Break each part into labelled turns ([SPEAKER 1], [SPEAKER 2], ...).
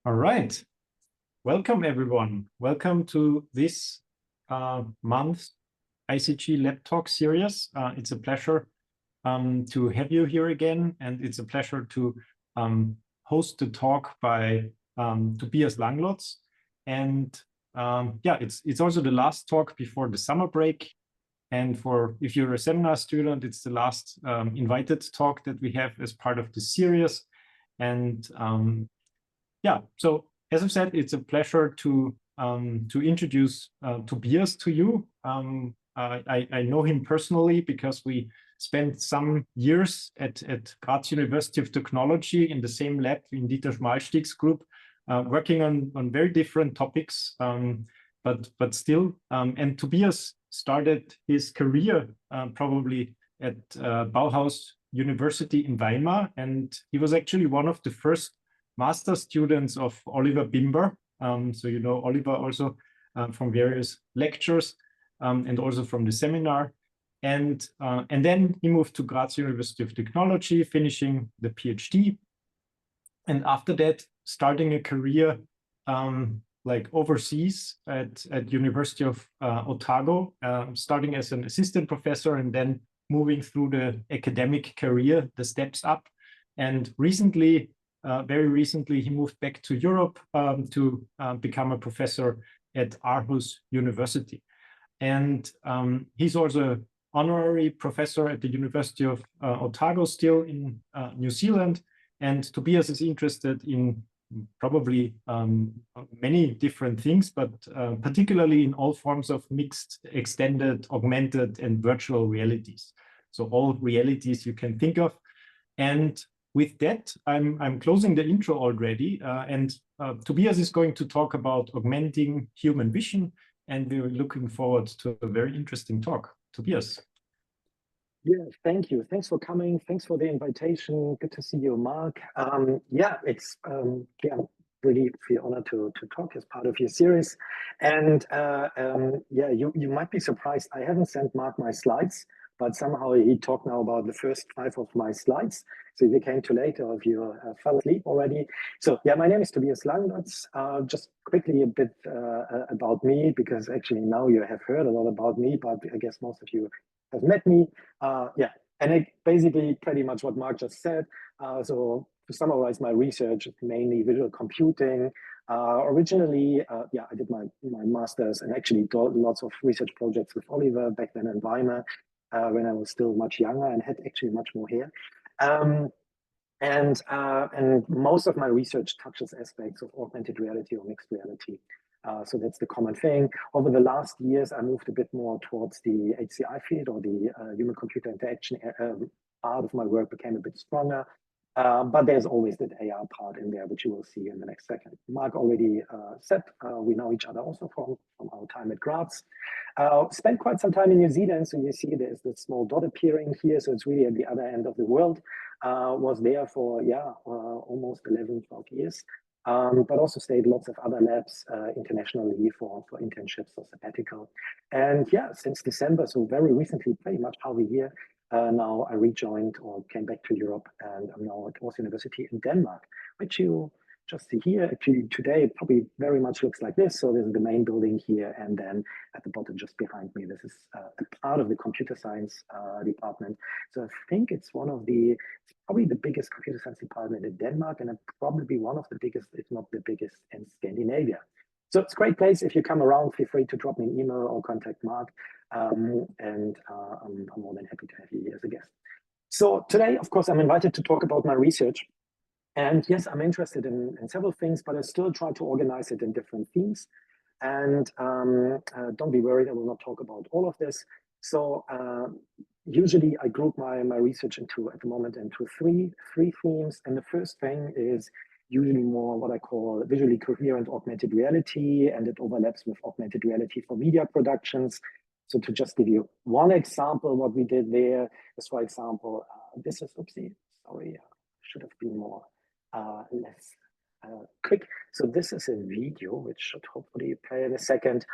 [SPEAKER 1] All right. Welcome, everyone. Welcome to this month's ICG Lab Talk series. It's a pleasure to have you here again, and it's a pleasure to host the talk by Tobias Langlotz. And yeah, it's also the last talk before the summer break. And if you're a seminar student, it's the last invited talk that we have as part of the series. And yeah, so as I've said, it's a pleasure to introduce Tobias to you. I know him personally because we spent some years at Graz University of Technology in the same lab in Dieter Schmalstieg's group, working on very different topics, but still. And Tobias started his career probably at Bauhaus University in Weimar, and he was actually one of the first master students of Oliver Bimber. So you know Oliver also from various lectures and also from the seminar. And then he moved to Graz University of Technology, finishing the PhD. And after that, starting a career like overseas at University of Otago, starting as an assistant professor and then moving through the academic career, the steps up. And recently, very recently, he moved back to Europe to become a professor at Aarhus University. And he's also an honorary professor at the University of Otago, still in New Zealand. And Tobias is interested in probably many different things, but particularly in all forms of mixed, extended, augmented, and virtual realities. So all realities you can think of. And with that, I'm closing the intro already, and Tobias is going to talk about augmenting human vision, and we're looking forward to a very interesting talk. Tobias.
[SPEAKER 2] Yeah, thank you. Thanks for coming. Thanks for the invitation. Good to see you, Mark. Yeah, it's really feel honored to talk as part of your series. And yeah, you might be surprised. I haven't sent Mark my slides, but somehow he talked now about the first 5 of my slides. So if you came too late or if you fell asleep already. So yeah, my name is Tobias Langlotz. Just quickly a bit about me, because actually now you have heard a lot about me, but I guess most of you have met me. Yeah, and basically pretty much what Mark just said. So to summarize my research, it's mainly visual computing. Originally, yeah, I did my master's and actually lots of research projects with Oliver back then in Weimar, when I was still much younger and had actually much more hair. And most of my research touches aspects of augmented reality or mixed reality. So that's the common thing. Over the last years, I moved a bit more towards the HCI field, or the human-computer interaction part of my work became a bit stronger. But there's always that AR part in there, which you will see in the next second. Mark already said we know each other also from our time at Graz. Spent quite some time in New Zealand, so you see there's this small dot appearing here, so it's really at the other end of the world. Was there for, yeah, almost 11, 12 years. But also stayed lots of other labs internationally for internships or sabbatical. And yeah, since December, so very recently, pretty much half a year, now I rejoined or came back to Europe, and I'm now at Aarhus University in Denmark, which you just see here. Actually, today it probably very much looks like this. So this is the main building here, and then at the bottom just behind me, this is a part of the computer science department. So I think it's probably the biggest computer science department in Denmark, and probably one of the biggest, if not the biggest, in Scandinavia. So it's a great place. If you come around, feel free to drop me an email or contact Mark. I'm more than happy to have you here as a guest. So today, of course, I'm invited to talk about my research. And yes, I'm interested in several things, but I still try to organize it in different themes. And don't be worried, I will not talk about all of this. So usually I group my research at the moment into three themes. And the first thing is usually more what I call visually coherent augmented reality, and it overlaps with augmented reality for media productions. So to just give you one example, what we did there is, for example, this is, oopsie, sorry, should have been more less quick. So this is a video, which should hopefully play in a second.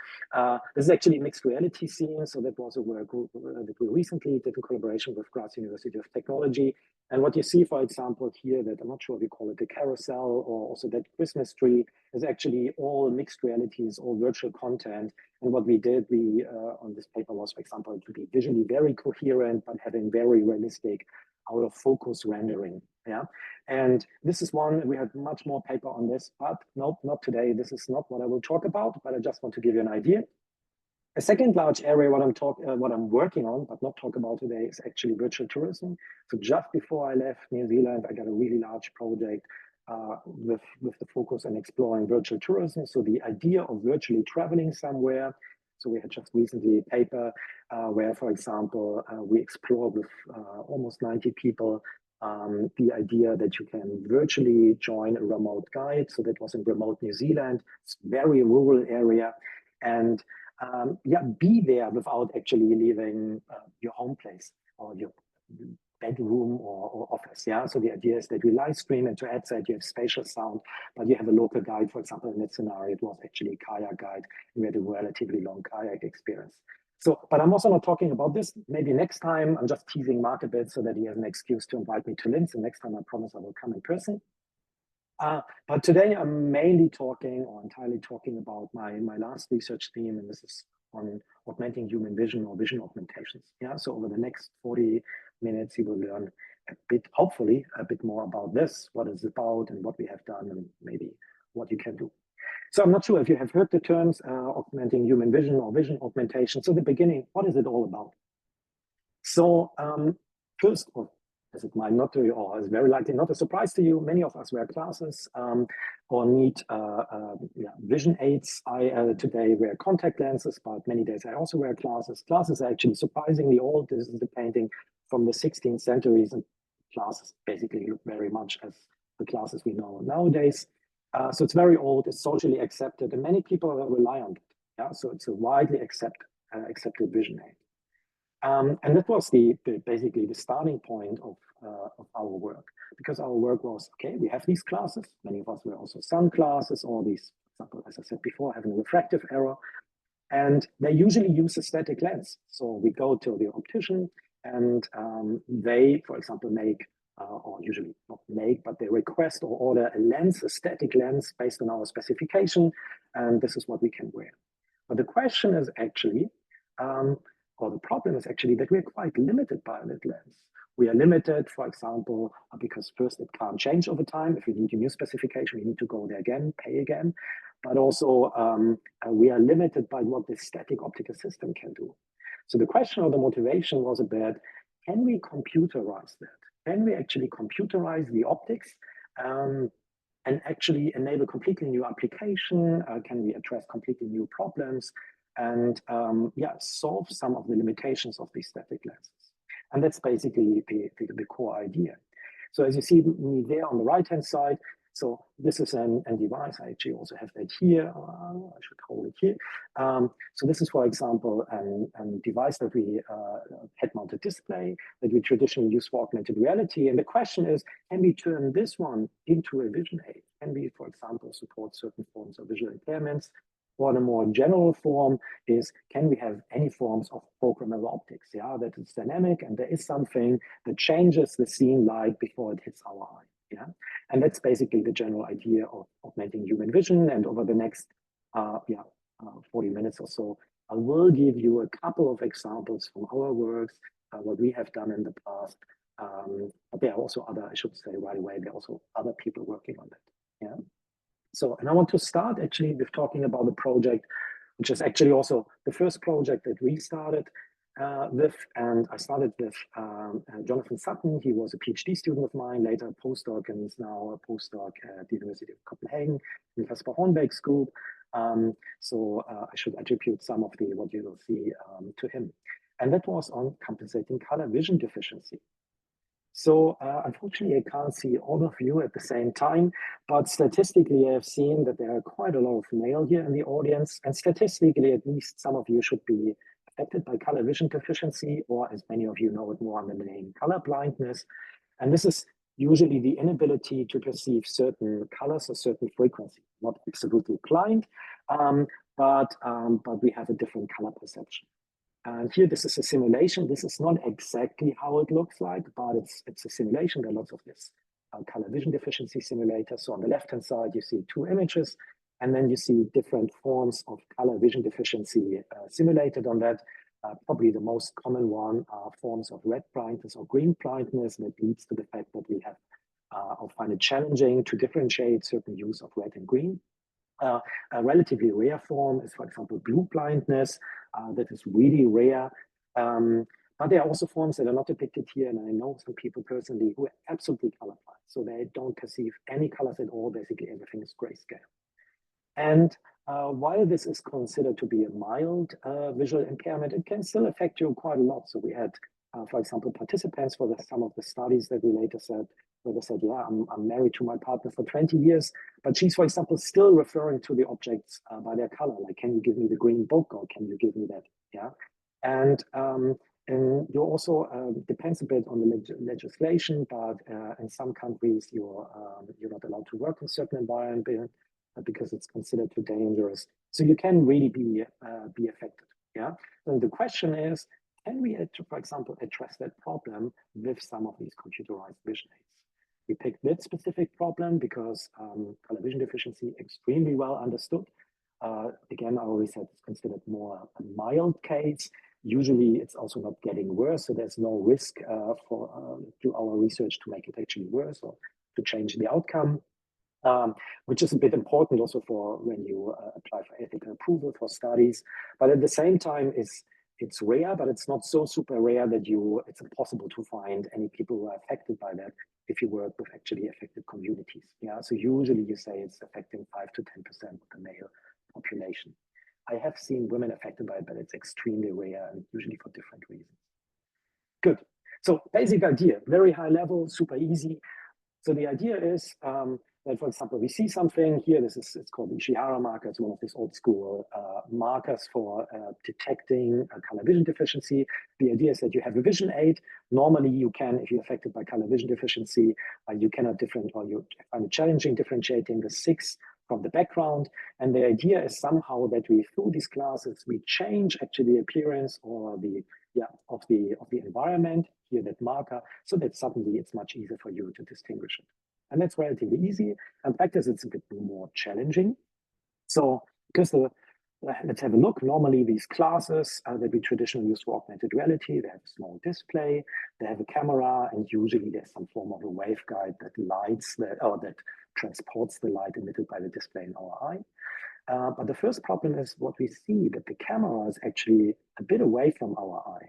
[SPEAKER 2] This is actually a mixed reality scene. So that was a work that we recently did in collaboration with Graz University of Technology. And what you see, for example, here, that I'm not sure if you call it the carousel or also that Christmas tree, is actually all mixed realities, all virtual content. And what we did, on this paper was, for example, to be visually very coherent, but having very realistic out of focus rendering. Yeah. And this is one, we have much more paper on this, but nope, not today. This is not what I will talk about, but I just want to give you an idea. A second large area what I'm working on, but not talk about today, is actually virtual tourism. So just before I left New Zealand, I got a really large project with the focus on exploring virtual tourism. So the idea of virtually traveling somewhere. So we had just recently a paper where, for example, we explored with almost 90 people the idea that you can virtually join a remote guide. So that was in remote New Zealand. It's a very rural area. And be there without actually leaving your home place or your bedroom or office. Yeah. So the idea is that we live stream, and to add that you have spatial sound, but you have a local guide. For example, in that scenario, it was actually a kayak guide. We had a relatively long kayak experience. So, but I'm also not talking about this. Maybe next time. I'm just teasing Mark a bit so that he has an excuse to invite me to Linz. And next time I promise I will come in person. But today I'm mainly talking, or entirely talking, about my last research theme, and this is on augmenting human vision or vision augmentations. Yeah, so over the next 40 minutes, you will learn a bit, hopefully, a bit more about this, what it's about and what we have done and maybe what you can do. So I'm not sure if you have heard the terms augmenting human vision or vision augmentation. So the beginning, what is it all about? So first, as it might not be, or is very likely not a surprise to you, many of us wear glasses or need vision aids. I today wear contact lenses, but many days I also wear glasses. Glasses are actually surprisingly old. This is the painting from the 16th centuries, and glasses basically look very much as the glasses we know nowadays. So it's very old, it's socially accepted, and many people rely on it. Yeah, so it's a widely accepted vision aid. And that was basically the starting point of our work, because our work was, okay, we have these glasses. Many of us wear also sunglasses, or these, for example, as I said before, having a refractive error. And they usually use a static lens. So we go to the optician and they, for example, make, or usually not make, but they request or order a lens, a static lens based on our specification. And this is what we can wear. But the question is actually, or the problem is actually that we're quite limited by that lens. We are limited, for example, because first it can't change over time. If you need a new specification, you need to go there again, pay again. But also we are limited by what the static optical system can do. So the question or the motivation was about, can we computerize that? Can we actually computerize the optics and actually enable completely new application? Can we address completely new problems? And solve some of the limitations of these static lenses. And that's basically the core idea. So as you see me there on the right-hand side, so this is a device. I actually also have that here. I should hold it here. So this is, for example, a device that we head-mounted display that we traditionally use for augmented reality. And the question is, can we turn this one into a vision aid? Can we, for example, support certain forms of visual impairments? Or in a more general form is, can we have any forms of programmable optics? Yeah, that is dynamic and there is something that changes the scene light before it hits our eye. Yeah, and that's basically the general idea of augmenting human vision. And over the next 40 minutes or so, I will give you a couple of examples from our works, what we have done in the past. But there are also other, I should say right away, there are also other people working on that. Yeah. So, and I want to start actually with talking about the project, which is actually also the first project that we started with. And I started with Jonathan Sutton. He was a PhD student of mine, later a postdoc, and is now a postdoc at the University of Copenhagen in Kasper Hornbeck's group. So I should attribute some of what you will see to him. And that was on compensating color vision deficiency. So unfortunately, I can't see all of you at the same time, but statistically, I've seen that there are quite a lot of male here in the audience, and statistically, at least some of you should be affected by color vision deficiency, or as many of you know it more under the name color blindness. And this is usually the inability to perceive certain colors or certain frequency, not absolutely blind, but we have a different color perception. And here, this is a simulation. This is not exactly how it looks like, but it's a simulation. There are lots of this color vision deficiency simulators. So on the left-hand side, you see 2 images, and then you see different forms of color vision deficiency simulated on that. Probably the most common one are forms of red blindness or green blindness, and it leads to the fact that we have or find it challenging to differentiate certain hues of red and green. A relatively rare form is, for example, blue blindness. That is really rare. But there are also forms that are not depicted here, and I know some people personally who are absolutely colorblind. So they don't perceive any colors at all. Basically, everything is grayscale. And while this is considered to be a mild visual impairment, it can still affect you quite a lot. So we had, for example, participants for some of the studies that we later said, where they said, yeah, I'm married to my partner for 20 years, but she's, for example, still referring to the objects by their color. Like, can you give me the green book, or can you give me that? Yeah. And you also depends a bit on the legislation, but in some countries you're not allowed to work in certain environments because it's considered too dangerous. So you can really be affected. Yeah. So the question is, can we, for example, address that problem with some of these computerized vision aids? We picked that specific problem because color vision deficiency extremely well understood. Again, I always said it's considered more a mild case. Usually, it's also not getting worse, so there's no risk to our research to make it actually worse or to change the outcome. Which is a bit important also for when you apply for ethical approval for studies. But at the same time, it's rare, but it's not so super rare that it's impossible to find any people who are affected by that if you work with actually affected communities. Yeah, so usually you say it's affecting 5 to 10% of the male population. I have seen women affected by it, but it's extremely rare and usually for different reasons. Good. So basic idea, very high level, super easy. So the idea is that, for example, we see something here. It's called the Ishihara marker. It's one of these old school markers for detecting a color vision deficiency. The idea is that you have a vision aid. Normally, you can, if you're affected by color vision deficiency, you cannot you find it challenging differentiating the 6 from the background. And the idea is somehow that we, through these classes, we change actually the appearance or of the environment, here that marker, so that suddenly it's much easier for you to distinguish it. And that's relatively easy. In practice, it's a bit more challenging. So because let's have a look. Normally, these classes that we traditionally use for augmented reality, they have a small display, they have a camera, and usually there's some form of a waveguide that that transports the light emitted by the display in our eye. But the first problem is what we see, that the camera is actually a bit away from our eye.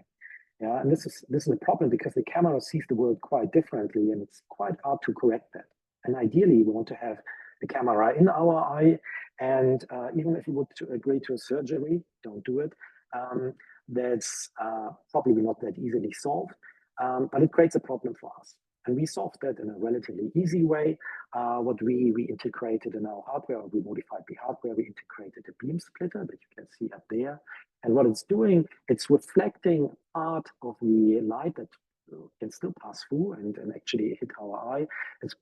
[SPEAKER 2] Yeah, and this is a problem because the camera sees the world quite differently, and it's quite hard to correct that. And ideally, we want to have the camera in our eye, and even if you would agree to a surgery, don't do it. That's probably not that easily solved, but it creates a problem for us. And we solved that in a relatively easy way. What we integrated in our hardware, or we modified the hardware, we integrated a beam splitter that you can see up there. And what it's doing, it's reflecting part of the light that can still pass through and actually hit our eye. It's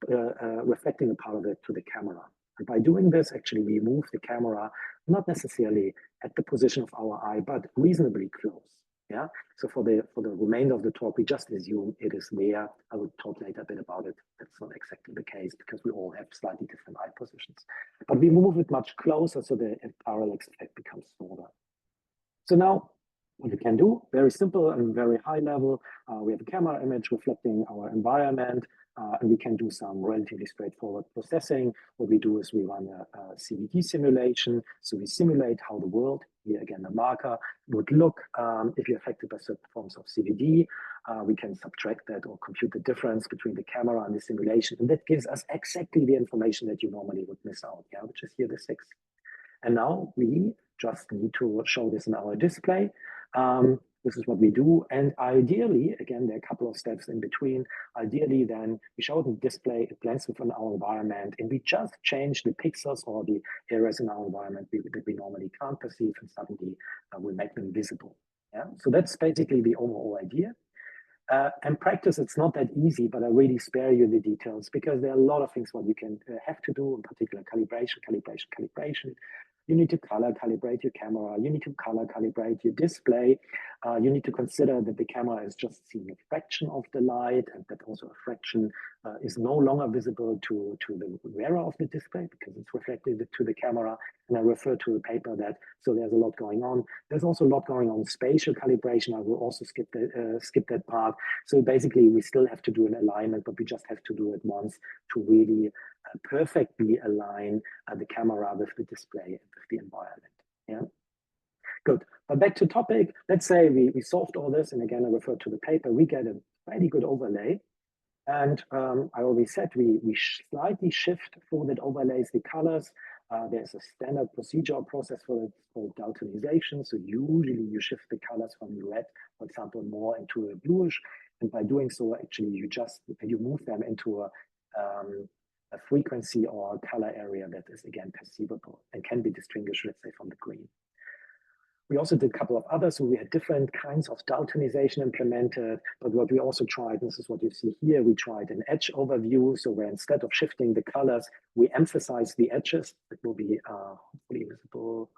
[SPEAKER 2] reflecting a part of it to the camera. And by doing this, actually, we move the camera not necessarily at the position of our eye, but reasonably close. Yeah. So for the remainder of the talk, we just assume it is there. I will talk later a bit about it. That's not exactly the case because we all have slightly different eye positions. But we move it much closer, so the parallax effect becomes smaller. So now, what we can do, very simple and very high level. We have a camera image reflecting our environment, and we can do some relatively straightforward processing. What we do is we run a CVD simulation. So we simulate how the world, here again the marker, would look if you're affected by certain forms of CVD. We can subtract that or compute the difference between the camera and the simulation. And that gives us exactly the information that you normally would miss out, yeah, which is here the 6. And now we just need to show this in our display. This is what we do. And ideally, again, there are a couple of steps in between. Ideally, then we show the display, it blends within our environment, and we just change the pixels or the areas in our environment that we normally can't perceive, and suddenly we'll make them visible. Yeah? So that's basically the overall idea. In practice, it's not that easy, but I really spare you the details because there are a lot of things what you can have to do, in particular calibration. You need to color calibrate your camera. You need to color calibrate your display. You need to consider that the camera is just seeing a fraction of the light, and that also a fraction is no longer visible to the wearer of the display because it's reflected to the camera. And I refer to the paper that, so there's a lot going on. There's also a lot going on spatial calibration. I will also skip that part. So basically, we still have to do an alignment, but we just have to do it once to really perfectly align the camera with the display and with the environment. Yeah, good. But back to topic. Let's say we solved all this, and again, I refer to the paper. We get a pretty good overlay. And I already said we slightly shift for that overlays the colors. There's a standard procedure or process for it called daltonization. So usually you shift the colors from red, for example, more into a bluish. And by doing so, actually, you move them into a frequency or a color area that is, again, perceivable and can be distinguished, let's say, from the green. We also did a couple of others, so we had different kinds of daltonization implemented, but what we also tried, this is what you see here, we tried an edge overview, so where instead of shifting the colors, we emphasize the edges. It will be hopefully visible,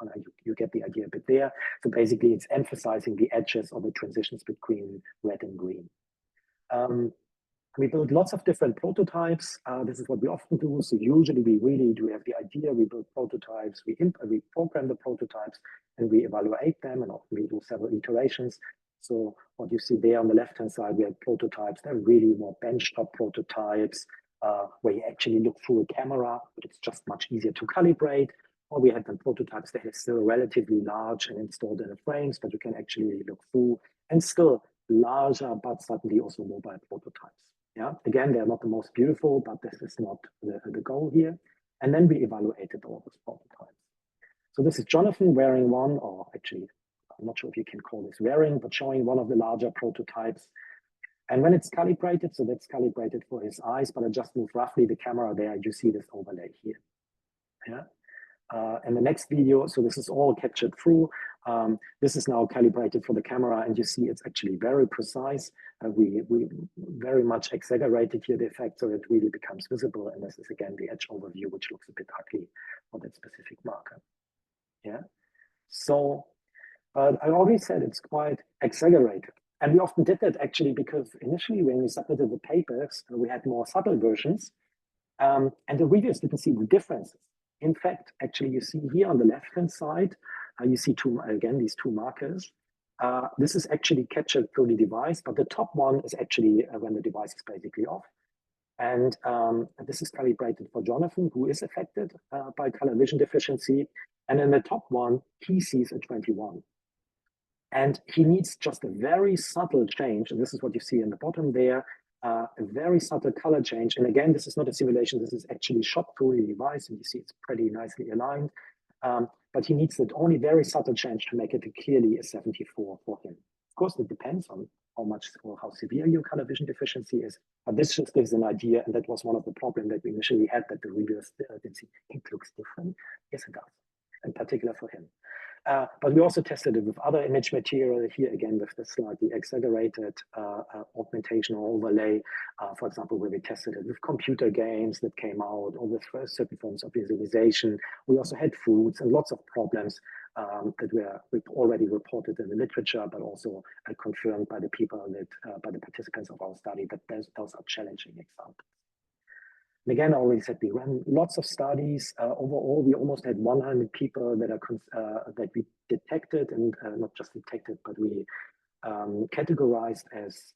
[SPEAKER 2] you get the idea a bit there. So basically it's emphasizing the edges or the transitions between red and green. We build lots of different prototypes. This is what we often do. So usually we have the idea, we build prototypes, we program the prototypes, and we evaluate them, and often we do several iterations. So what you see there on the left-hand side, we have prototypes. They're really more benchtop prototypes where you actually look through a camera, but it's just much easier to calibrate. Or we had them prototypes that are still relatively large and installed in the frames, but you can actually look through, and still larger, but suddenly also mobile prototypes. Yeah, again, they're not the most beautiful, but this is not the goal here. And then we evaluated all those prototypes. So this is Jonathan wearing one, or actually, I'm not sure if you can call this wearing, but showing one of the larger prototypes. And when it's calibrated, so that's calibrated for his eyes, but I just move roughly the camera there, you see this overlay here. Yeah. And the next video, so this is all captured through. This is now calibrated for the camera, and you see it's actually very precise. We very much exaggerated here the effect, so it really becomes visible. And this is again the edge overview, which looks a bit ugly for that specific marker. Yeah. So I already said it's quite exaggerated. And we often did that actually because initially when we submitted the papers, we had more subtle versions, and the readers didn't see the differences. In fact, actually, you see here on the left-hand side, you see these two markers. This is actually captured through the device, but the top one is actually when the device is basically off. And this is calibrated for Jonathan, who is affected by color vision deficiency. And in the top one, he sees a 21. And he needs just a very subtle change. And this is what you see in the bottom there. A very subtle color change. And again, this is not a simulation. This is actually shot through the device, and you see it's pretty nicely aligned. But he needs that only very subtle change to make it clearly a 74 for him. Of course, it depends on how much or how severe your color vision deficiency is. But this just gives an idea, and that was one of the problems that we initially had, that the readers didn't see. It looks different. Yes, it does, in particular for him. But we also tested it with other image material here, again, with the slightly exaggerated augmentation or overlay. For example, where we tested it with computer games that came out, or with certain forms of visualization. We also had foods and lots of problems that were already reported in the literature, but also confirmed by the people that, by the participants of our study, that those are challenging examples. And again, I already said we ran lots of studies. Overall, we almost had 100 people that we detected, and not just detected, but we categorized as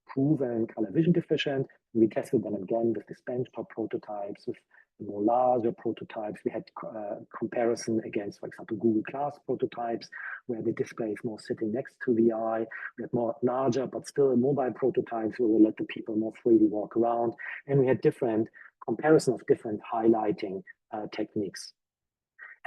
[SPEAKER 2] proven color vision deficient. We tested them again with these benchtop prototypes, with more larger prototypes. We had comparison against, for example, Google Glass prototypes, where the display is more sitting next to the eye. We had more larger, but still mobile prototypes where we let the people more freely walk around. And we had different comparison of different highlighting techniques.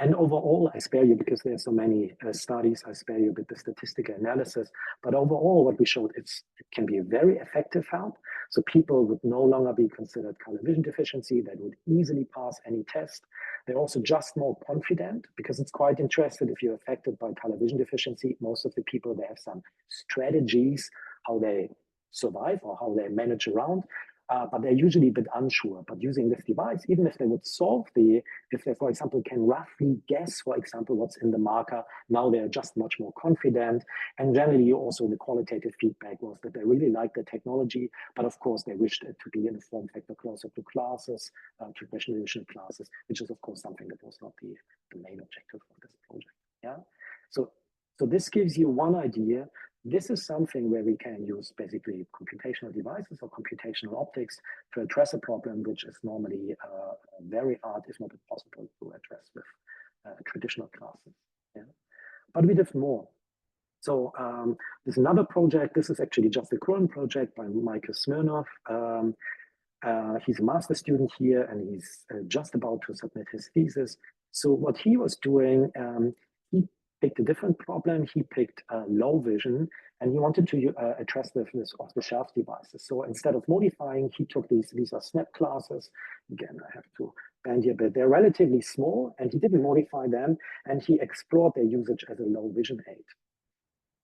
[SPEAKER 2] And overall, I spare you, because there are so many studies, I spare you a bit the statistical analysis. But overall, what we showed, it can be a very effective help. So people would no longer be considered color vision deficiency. They would easily pass any test. They're also just more confident, because it's quite interesting if you're affected by color vision deficiency. Most of the people, they have some strategies how they survive or how they manage around. but they're usually a bit unsure. But using this device, even if they would solve if they, for example, can roughly guess, for example, what's in the marker, now they're just much more confident. And generally also the qualitative feedback was that they really like the technology, but of course they wished it to be in a form factor closer to classes, traditional classes, which is of course something that was not the main objective of this project. Yeah. So this gives you one idea. This is something where we can use basically computational devices or computational optics to address a problem which is normally very hard, if not impossible, to address with traditional classes. Yeah. But we did more. So there's another project. This is actually just a current project by Michael Smirnov. He's a master's student here, and he's just about to submit his thesis. So what he was doing, he picked a different problem. He picked low vision, and he wanted to address this off-the-shelf devices. So instead of modifying, he took these are snap classes. Again, I have to bend here, but they're relatively small, and he didn't modify them, and he explored their usage as a low vision aid.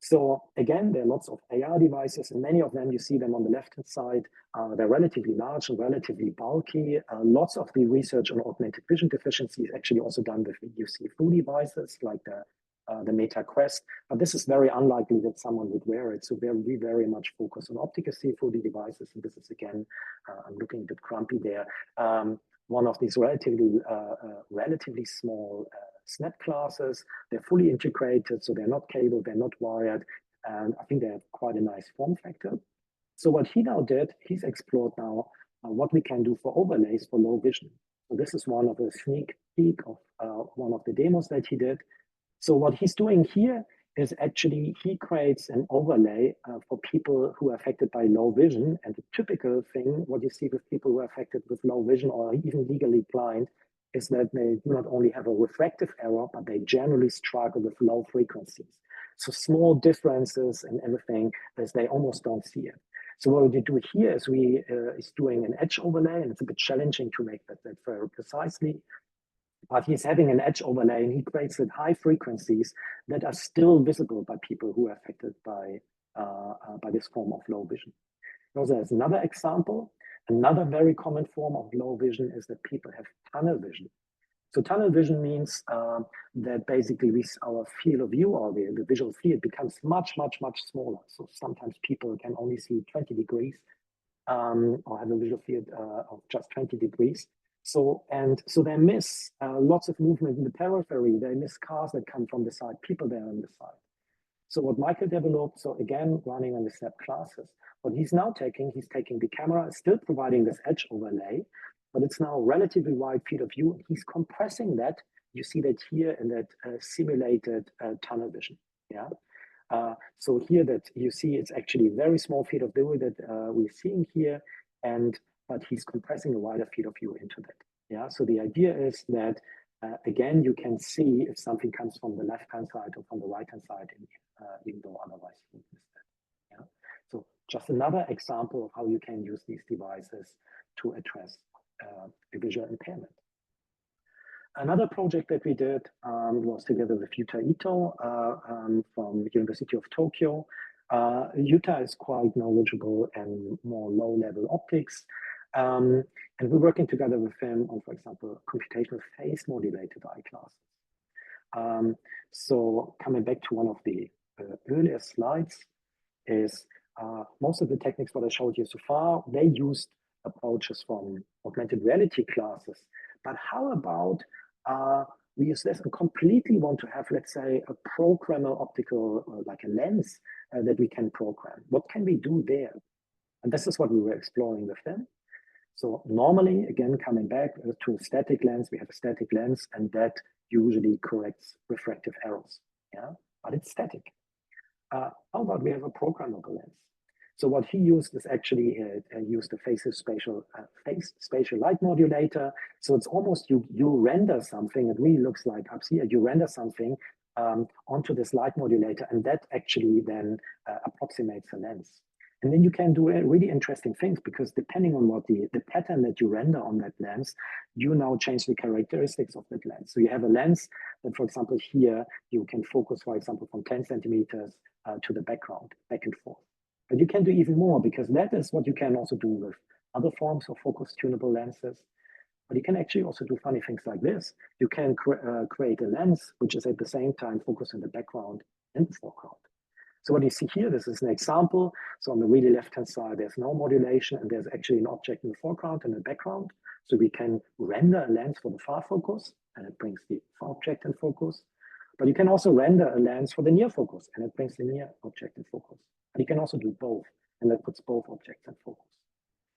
[SPEAKER 2] So again, there are lots of AR devices, and many of them, you see them on the left-hand side, they're relatively large and relatively bulky. Lots of the research on augmented vision deficiency is actually also done with UC-through devices like the Meta Quest, but this is very unlikely that someone would wear it. So we very much focus on optical see-through devices, and this is again, I'm looking a bit grumpy there. One of these relatively small snap classes. They're fully integrated, so they're not cable, they're not wired, and I think they have quite a nice form factor. So what he now did, he's explored now what we can do for overlays for low vision. So this is one of the sneak peek of one of the demos that he did. So what he's doing here is actually he creates an overlay for people who are affected by low vision. And the typical thing, what you see with people who are affected with low vision or even legally blind, is that they do not only have a refractive error, but they generally struggle with low frequencies. So small differences and everything, as they almost don't see it. So what we do here is is doing an edge overlay, and it's a bit challenging to make that very precisely. But he's having an edge overlay, and he creates at high frequencies that are still visible by people who are affected by this form of low vision. Now, there's another example. Another very common form of low vision is that people have tunnel vision. So tunnel vision means that basically our field of view or the visual field becomes much, much, much smaller. So sometimes people can only see 20 degrees or have a visual field of just 20 degrees. So they miss lots of movement in the periphery. They miss cars that come from the side, people there on the side. So what Michael developed, so again, running on the snap classes, what he's now taking, he's taking the camera, still providing this edge overlay, but it's now relatively wide field of view. He's compressing that. You see that here in that simulated tunnel vision. Yeah. So here that you see, it's actually a very small field of view that we're seeing here, but he's compressing a wider field of view into that. Yeah. So the idea is that again, you can see if something comes from the left-hand side or from the right-hand side, even though otherwise you miss that. Yeah. So just another example of how you can use these devices to address the visual impairment. Another project that we did was together with Yuta Ito from the University of Tokyo. Yuta is quite knowledgeable in more low-level optics. And we're working together with him on, for example, computational phase modulated eyeglasses. So coming back to one of the earlier slides is most of the techniques what I showed you so far, they used approaches from augmented reality classes. But how about we use this and completely want to have, let's say, a programmable optical, like a lens that we can program. What can we do there? And this is what we were exploring with them. So normally, again, coming back to a static lens, we have a static lens, and that usually corrects refractive errors. Yeah, but it's static. How about we have a programmable lens? So what he used is actually used a phase spatial light modulator. So it's almost you render something. It really looks like up here. You render something onto this light modulator, and that actually then approximates a lens. And then you can do really interesting things, because depending on what the pattern that you render on that lens, you now change the characteristics of that lens. So you have a lens that, for example, here you can focus, for example, from 10 centimeters to the background, back and forth. But you can do even more, because that is what you can also do with other forms of focus tunable lenses. But you can actually also do funny things like this. You can create a lens which is at the same time focused in the background and the foreground. So what you see here, this is an example. So on the really left-hand side, there's no modulation, and there's actually an object in the foreground and the background. So we can render a lens for the far focus, and it brings the far object in focus. But you can also render a lens for the near focus, and it brings the near object in focus. And you can also do both, and that puts both objects in focus.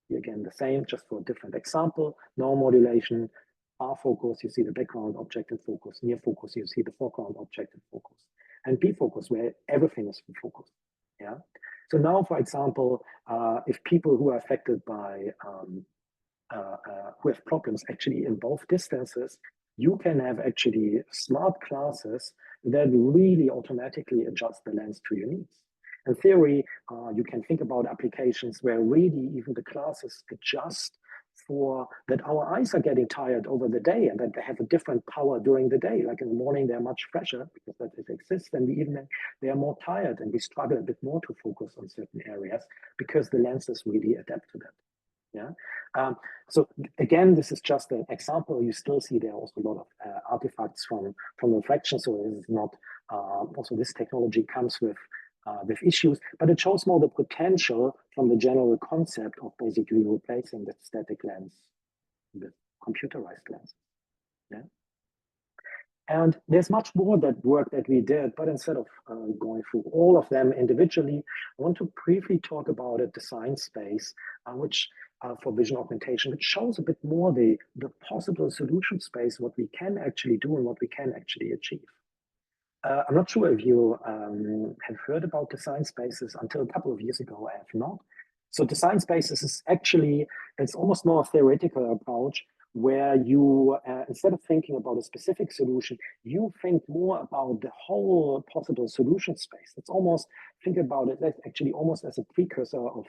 [SPEAKER 2] Here again, the same, just for a different example. No modulation, far focus, you see the background object in focus. Near focus, you see the foreground object in focus. And B-focus, where everything is in focus. Yeah. So now, for example, if people who are affected by, who have problems actually in both distances, you can have actually smart glasses that really automatically adjust the lens to your needs. In theory, you can think about applications where really even the glasses adjust for that our eyes are getting tired over the day and that they have a different power during the day. Like in the morning, they're much fresher because that it exists. And the evening, they are more tired and we struggle a bit more to focus on certain areas because the lenses really adapt to that. Yeah. So again, this is just an example. You still see there are also a lot of artifacts from refraction. So it is not, also this technology comes with issues, but it shows more the potential from the general concept of basically replacing the static lens with computerized lens. Yeah. And there's much more that work that we did, but instead of going through all of them individually, I want to briefly talk about a design space, which for vision augmentation, which shows a bit more the possible solution space, what we can actually do and what we can actually achieve. I'm not sure if you have heard about design spaces. Until a couple of years ago, I have not. So design spaces is actually, it's almost more a theoretical approach where you, instead of thinking about a specific solution, you think more about the whole possible solution space. It's almost, think about it actually almost as a precursor of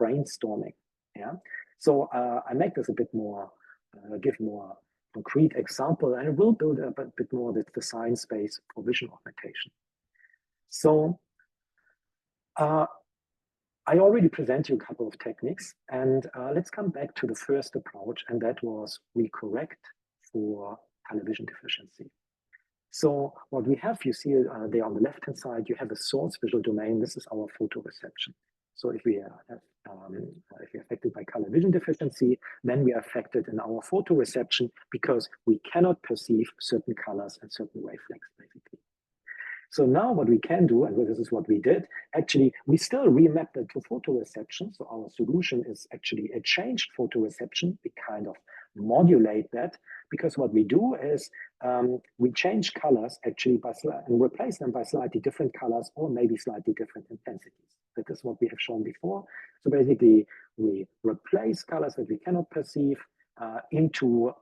[SPEAKER 2] brainstorming. Yeah. So I make this a bit more, give more concrete example, and it will build up a bit more the design space for vision augmentation. So I already presented you a couple of techniques, and let's come back to the first approach, and that was we correct for color vision deficiency. So what we have, you see there on the left-hand side, you have a source visual domain. This is our photoreception. So if we are affected by color vision deficiency, then we are affected in our photoreception because we cannot perceive certain colors and certain wavelengths, basically. So now what we can do, and this is what we did, actually, we still remapped it to photoreception. So our solution is actually a changed photoreception. We kind of modulate that because what we do is we change colors actually and replace them by slightly different colors or maybe slightly different intensities. That is what we have shown before. So basically, we replace colors that we cannot perceive into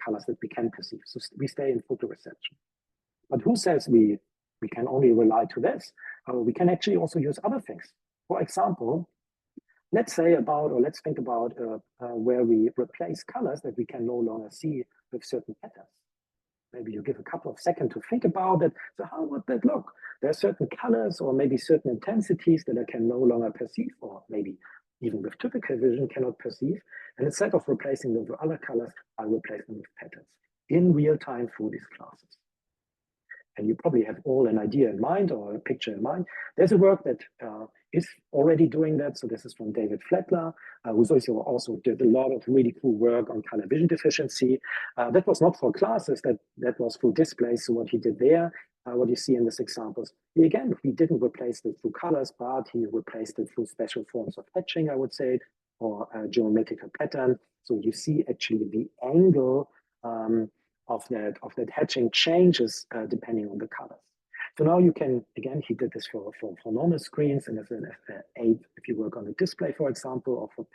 [SPEAKER 2] colors that we can perceive. So we stay in photoreception. But who says we can only rely to this? We can actually also use other things. For example, let's think about where we replace colors that we can no longer see with certain patterns. Maybe you give a couple of seconds to think about it. So how would that look? There are certain colors or maybe certain intensities that I can no longer perceive, or maybe even with typical vision cannot perceive. And instead of replacing them with other colors, I replace them with patterns in real time through these classes. And you probably have all an idea in mind or a picture in mind. There's a work that is already doing that. So this is from David Fletler, who also did a lot of really cool work on color vision deficiency. That was not for classes, that was for displays. So what he did there, what you see in this examples, again, he didn't replace it through colors, but he replaced it through special forms of hatching, I would say, or a geometrical pattern. So you see actually the angle of that hatching changes depending on the colors. So now you can, again, he did this for normal screens and as an aid if you work on a display, for example, or for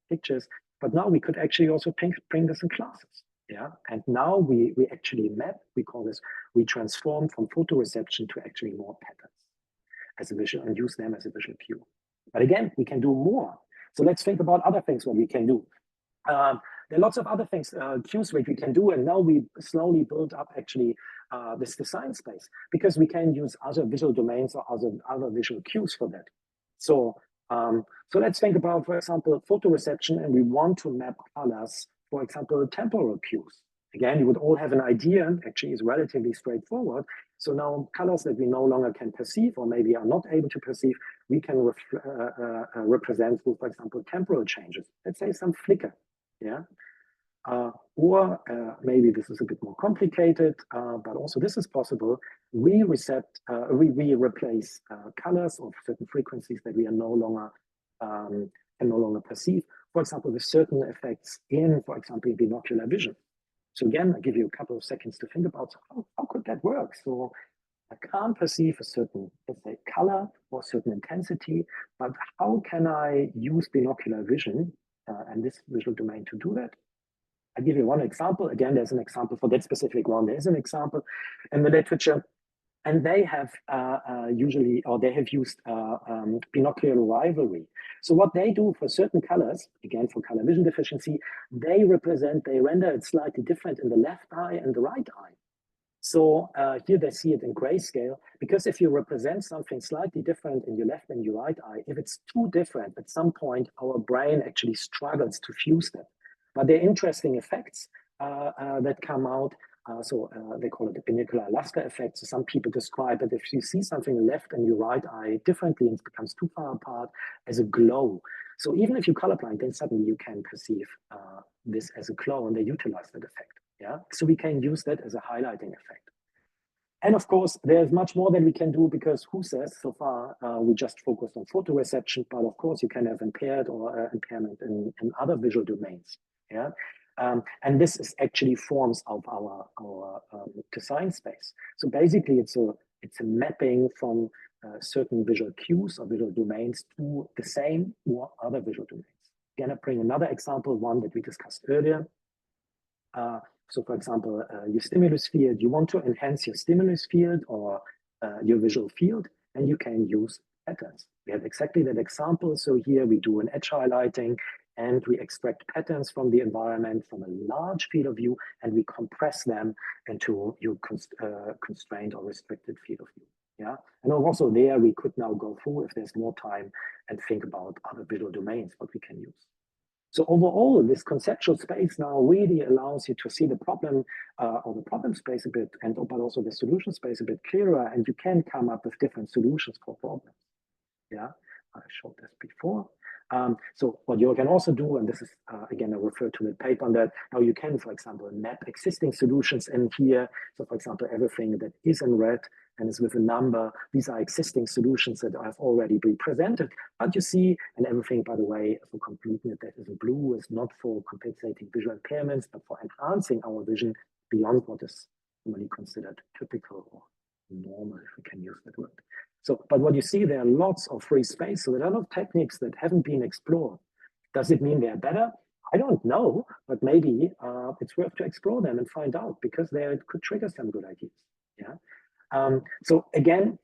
[SPEAKER 2] pictures. But now we could actually also bring this in classes. Yeah, and now we actually map, we call this, we transform from photoreception to actually more patterns as a visual and use them as a visual cue. But again, we can do more. So let's think about other things what we can do. There are lots of other things, cues which we can do, and now we slowly build up actually this design space because we can use other visual domains or other visual cues for that. So So let's think about, for example, photoreception, and we want to map colors, for example, temporal cues. Again, you would all have an idea, actually is relatively straightforward. So now colors that we no longer can perceive or maybe are not able to perceive, we can represent through, for example, temporal changes. Let's say some flicker, yeah? Or maybe this is a bit more complicated, but also this is possible. We replace colors of certain frequencies that we are no longer can no longer perceive. For example, with certain effects in, for example, binocular vision. So again, I'll give you a couple of seconds to think about how could that work? So I can't perceive a certain, let's say, color or a certain intensity, but how can I use binocular vision and this visual domain to do that? I'll give you one example. Again, there's an example for that specific one. There's an example in the literature, and they have used binocular rivalry. So what they do for certain colors, again, for color vision deficiency, they render it slightly different in the left eye and the right eye. So here they see it in grayscale, because if you represent something slightly different in your left and your right eye, if it's too different, at some point, our brain actually struggles to fuse them. But there are interesting effects that come out. They call it the binocular luster effect. So some people describe that if you see something in left and your right eye differently and it becomes too far apart, as a glow. So even if you're colorblind, then suddenly you can perceive this as a glow, and they utilize that effect. Yeah, so we can use that as a highlighting effect. And of course, there's much more that we can do, because who says so far we just focused on photoreception, but of course you can have impaired or impairment in other visual domains. Yeah, and this is actually forms of our design space. So basically, it's a mapping from certain visual cues or visual domains to the same or other visual domains. Again, I bring another example, one that we discussed earlier. So for example, your stimulus field, you want to enhance your stimulus field or your visual field, and you can use patterns. We have exactly that example. So here we do an edge highlighting, and we extract patterns from the environment from a large field of view, and we compress them into your constrained or restricted field of view. Yeah, and also there we could now go through, if there's more time, and think about other visual domains, what we can use. So overall, this conceptual space now really allows you to see the problem or the problem space a bit, but also the solution space a bit clearer, and you can come up with different solutions for problems. Yeah, I showed this before. So what you can also do, and this is, again, I refer to the paper on that, now you can, for example, map existing solutions in here. So for example, everything that is in red and is with a number, these are existing solutions that have already been presented. But you see, and everything, by the way, for completeness that is in blue is not for compensating visual impairments, but for enhancing our vision beyond what is normally considered typical or normal, if we can use that word. So, but what you see, there are lots of free space. So there are a lot of techniques that haven't been explored. Does it mean they're better? I don't know, but maybe it's worth to explore them and find out, because they could trigger some good ideas. Yeah. So again,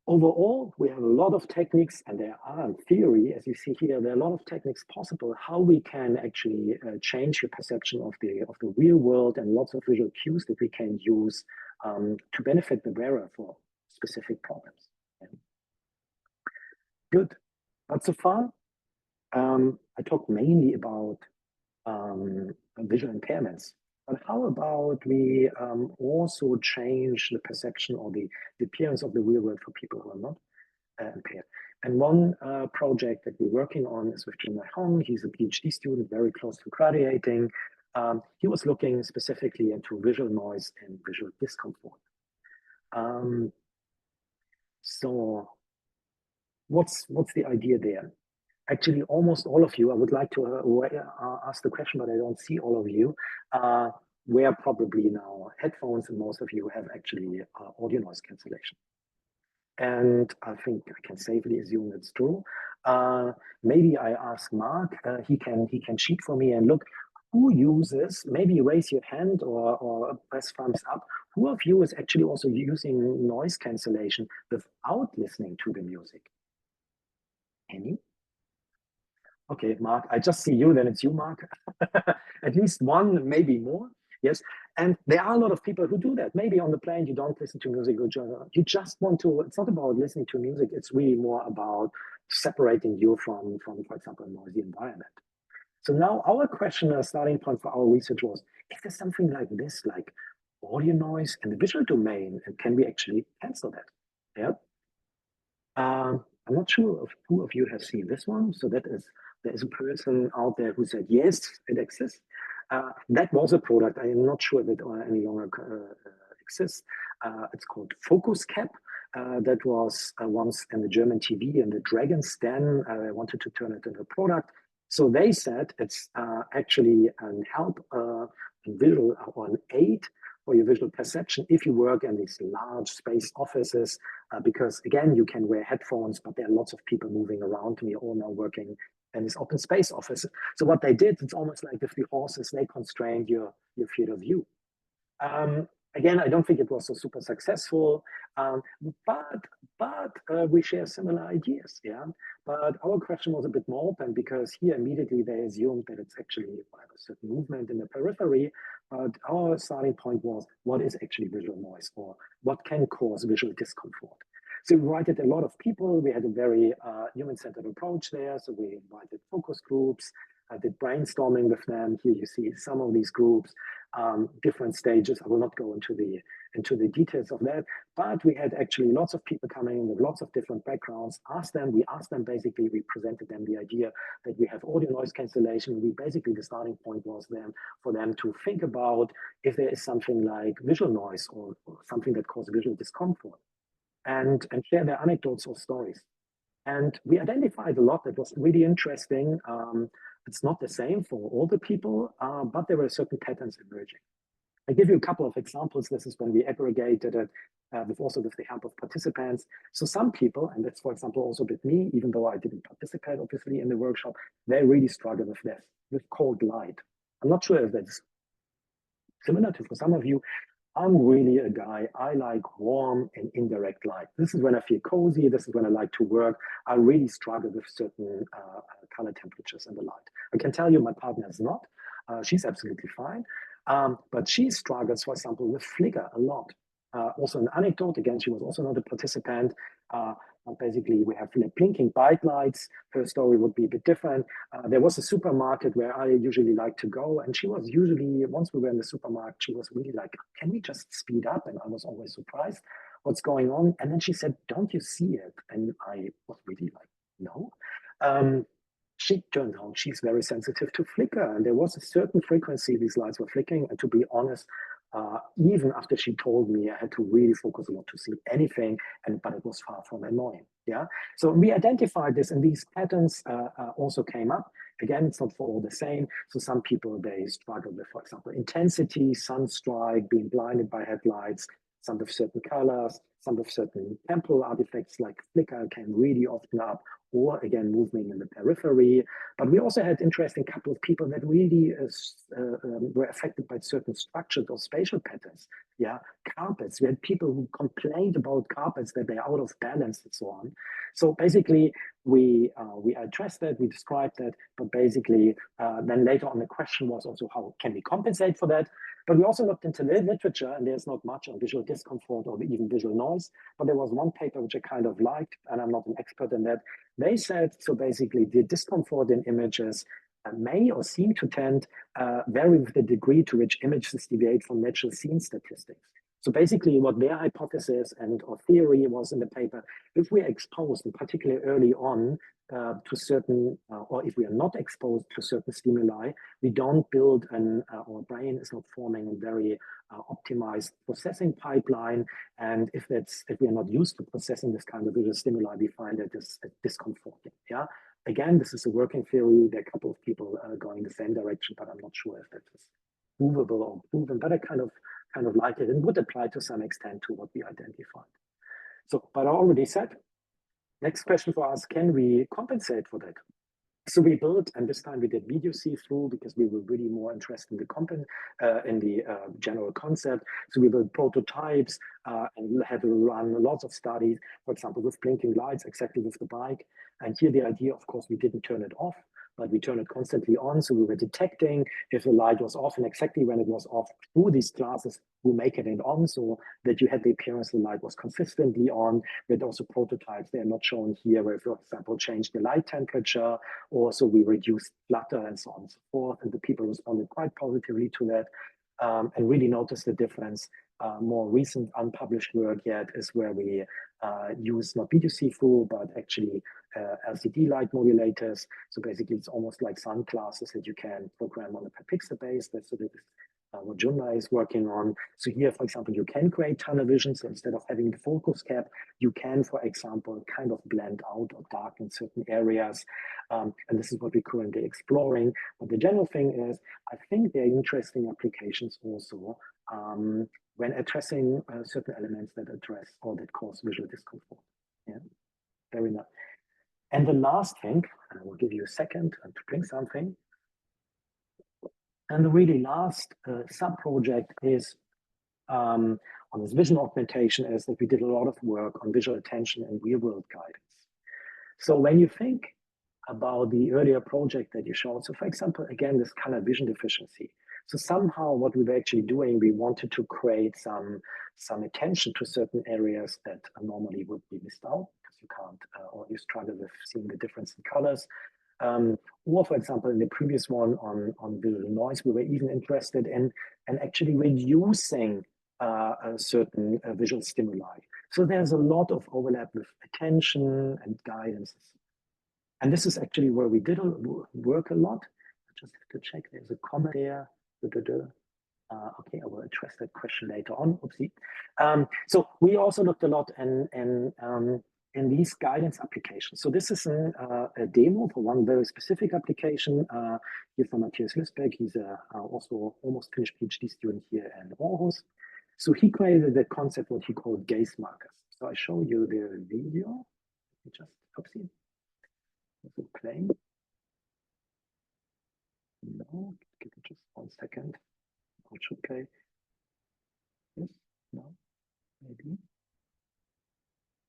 [SPEAKER 2] overall, we have a lot of techniques, and there are, in theory, as you see here, there are a lot of techniques possible how we can actually change your perception of the real world, and lots of visual cues that we can use to benefit the wearer for specific problems. Yeah. Good. But so far, I talked mainly about visual impairments. But how about we also change the perception or the appearance of the real world for people who are not impaired? And one project that we're working on is with Jin Hong. He's a PhD student, very close to graduating. He was looking specifically into visual noise and visual discomfort. So what's the idea there? Actually, almost all of you, I would like to ask the question, but I don't see all of you, wear probably now headphones, and most of you have actually audio noise cancellation. And I think I can safely assume it's true. Maybe I ask Mark, he can cheat for me and look who uses, maybe raise your hand or press thumbs up. Who of you is actually also using noise cancellation without listening to the music? Any? Okay, Mark, I just see you, then it's you, Mark. At least one, maybe more. Yes, and there are a lot of people who do that. Maybe on the plane, you don't listen to music, you just want to, it's not about listening to music, it's really more about separating you from, for example, a noisy environment. So now our question, starting point for our research was, is there something like this, like audio noise in the visual domain, and can we actually cancel that? Yeah. I'm not sure if who of you has seen this one. So there is a person out there who said, yes, it exists. That was a product. I am not sure if it any longer exists. It's called Focus Cap. That was once in the German TV in the Dragon's Den. I wanted to turn it into a product. So they said it's actually an help in visual or an aid for your visual perception if you work in these large space offices, because again, you can wear headphones, but there are lots of people moving around. We are all now working in this open space office. So what they did, it's almost like if the horses, they constrained your field of view. Again, I don't think it was so super successful, but we share similar ideas, yeah. But our question was a bit more open because here immediately they assumed that it's actually a certain movement in the periphery. But our starting point was, what is actually visual noise, or what can cause visual discomfort? So we invited a lot of people. We had a very human-centered approach there. So we invited focus groups. I did brainstorming with them. Here you see some of these groups, different stages. I will not go into the details of that, but we had actually lots of people coming in with lots of different backgrounds. We asked them basically, we presented them the idea that we have audio noise cancellation. The starting point was for them to think about if there is something like visual noise or something that causes visual discomfort, and share their anecdotes or stories. And we identified a lot that was really interesting. It's not the same for all the people, but there were certain patterns emerging. I give you a couple of examples. This is when we aggregated it with the help of participants. So some people, and that's for example also with me, even though I didn't participate obviously in the workshop, they really struggle with this, with cold light. I'm not sure if that's similar to for some of you. I'm really a guy, I like warm and indirect light. This is when I feel cozy. This is when I like to work. I really struggle with certain color temperatures in the light. I can tell you my partner is not. She's absolutely fine. But she struggles, for example, with flicker a lot. Also an anecdote, again, she was also not a participant. Basically, we have blinking bike lights. Her story would be a bit different. There was a supermarket where I usually like to go, and she was usually, once we were in the supermarket, she was really like, can we just speed up? And I was always surprised what's going on. And then she said, don't you see it? And I was really like, no. She turned out she's very sensitive to flicker, and there was a certain frequency these lights were flickering. And to be honest, even after she told me, I had to really focus a lot to see anything, but it was far from annoying. Yeah. So we identified this, and these patterns also came up. Again, it's not for all the same. So some people, they struggle with, for example, intensity, sunstrike, being blinded by headlights, some with certain colors, some with certain temporal artifacts like flicker can really often up, or again, movement in the periphery. But we also had interesting couple of people that really were affected by certain structured or spatial patterns. Yeah, carpets. We had people who complained about carpets, that they're out of balance and so on. So basically, we addressed that, we described that, but basically, then later on the question was also how can we compensate for that? But we also looked into literature, and there's not much on visual discomfort or even visual noise, but there was one paper which I kind of liked, and I'm not an expert in that. They said, so basically the discomfort in images may or seem to tend vary with the degree to which images deviate from natural scene statistics. So basically what their hypothesis or theory was in the paper, if we are exposed, and particularly early on, to certain, or if we are not exposed to certain stimuli, we don't build our brain is not forming a very optimized processing pipeline. And if we are not used to processing this kind of visual stimuli, we find it is discomforting. Yeah. Again, this is a working theory. There are a couple of people going in the same direction, but I'm not sure if that is provable or proven, but I kind of like it and would apply to some extent to what we identified. So, but I already said, next question for us, can we compensate for that? So we built, and this time we did video see-through because we were really more interested in the general concept. So we built prototypes and had to run lots of studies, for example, with blinking lights, exactly with the bike. And here the idea, of course, we didn't turn it off. but we turn it constantly on. So we were detecting if the light was off and exactly when it was off through these classes, we make it on so that you had the appearance the light was consistently on. With also prototypes, they are not shown here, where, for example, change the light temperature, or so we reduced flutter and so on and so forth. And the people responded quite positively to that and really noticed the difference. More recent unpublished work yet is where we use not BTC-through, but actually LCD light modulators. So basically, it's almost like sunglasses that you can program on a per pixel base. That's what Junmai is working on. So here, for example, you can create tunnel vision. So instead of having the focus cap, you can, for example, kind of blend out or darken certain areas. And this is what we're currently exploring. But the general thing is, I think there are interesting applications also when addressing certain elements that address or that cause visual discomfort. Yeah, very nice. And the last thing, and I will give you a second to drink something. And the really last sub-project is on this vision augmentation is that we did a lot of work on visual attention and real-world guidance. So when you think about the earlier project that you showed, so for example, again, this color vision deficiency. So somehow what we were actually doing, we wanted to create some attention to certain areas that normally would be missed out because you can't, or you struggle with seeing the difference in colors. Or for example, in the previous one on visual noise, we were even interested in actually reducing certain visual stimuli. So there's a lot of overlap with attention and guidance. And this is actually where we did work a lot. I just have to check, there's a comment there. Okay, I will address that question later on. Oopsie. So we also looked a lot in these guidance applications. So this is a demo for one very specific application. Here from Matthias Lüsbeck. He's also almost finished PhD student here in Aarhus. So he created the concept what he called gaze markers. So I show you the video. Just oopsie. Is it playing? No, give it just 1 second. It should play. Yes, no, maybe.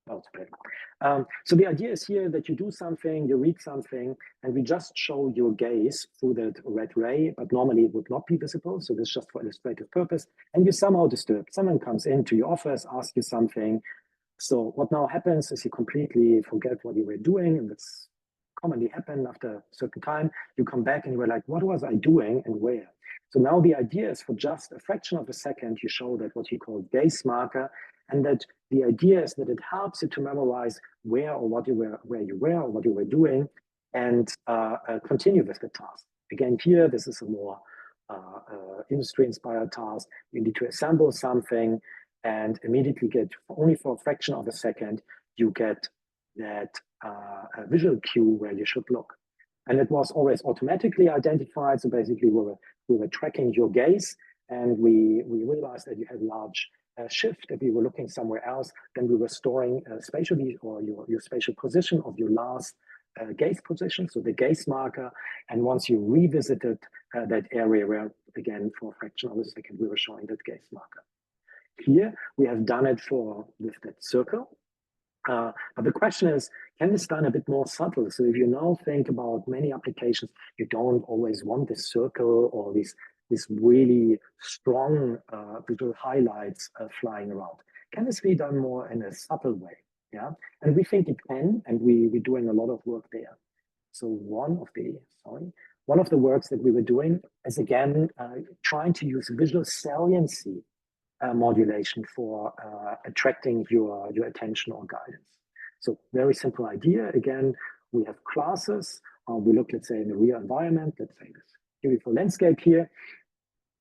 [SPEAKER 2] Oh, it's playing. So the idea is here that you do something, you read something, and we just show your gaze through that red ray, but normally it would not be visible. So this is just for illustrative purpose. And you're somehow disturbed. Someone comes into your office, asks you something. So what now happens is you completely forget what you were doing, and that's commonly happen after a certain time. You come back and you were like, what was I doing and where? So now the idea is for just a fraction of a second, you show that what you call gaze marker, and that the idea is that it helps you to memorize where or what you were, where you were or what you were doing, and continue with the task. Again, here, this is a more industry-inspired task. You need to assemble something and immediately get, only for a fraction of a second, you get that a visual cue where you should look. And it was always automatically identified. So basically we were tracking your gaze, and we realized that you had large shift. If you were looking somewhere else, then we were storing spatially, or your spatial position of your last gaze position, so the gaze marker. And once you revisited that area where, again, for a fraction of a second, we were showing that gaze marker. Here, we have done it with that circle. But the question is, can this done a bit more subtle? So if you now think about many applications, you don't always want this circle or these really strong visual highlights flying around. Can this be done more in a subtle way? Yeah, and we think it can, and we're doing a lot of work there. So one of the works that we were doing is, again, trying to use visual saliency modulation for attracting your attention or guidance. So very simple idea. Again, we have classes. We look, let's say, in the real environment, let's say this beautiful landscape here.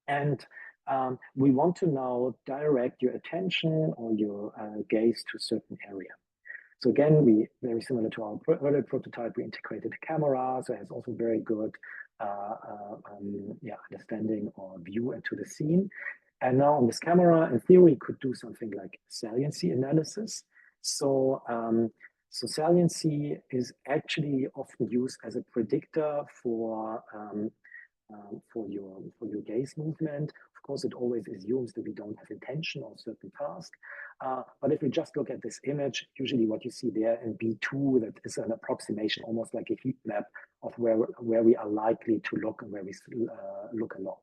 [SPEAKER 2] And we want to now direct your attention or your gaze to a certain area. So again, very similar to our earlier prototype, we integrated a camera, so it has also very good understanding or view into the scene. And now on this camera, in theory, could do something like saliency analysis. So, so saliency is actually often used as a predictor for for your gaze movement. Of course, it always assumes that we don't have intention on certain task. But if we just look at this image, usually what you see there in B2, that is an approximation, almost like a heat map of where we are likely to look and where we look a lot.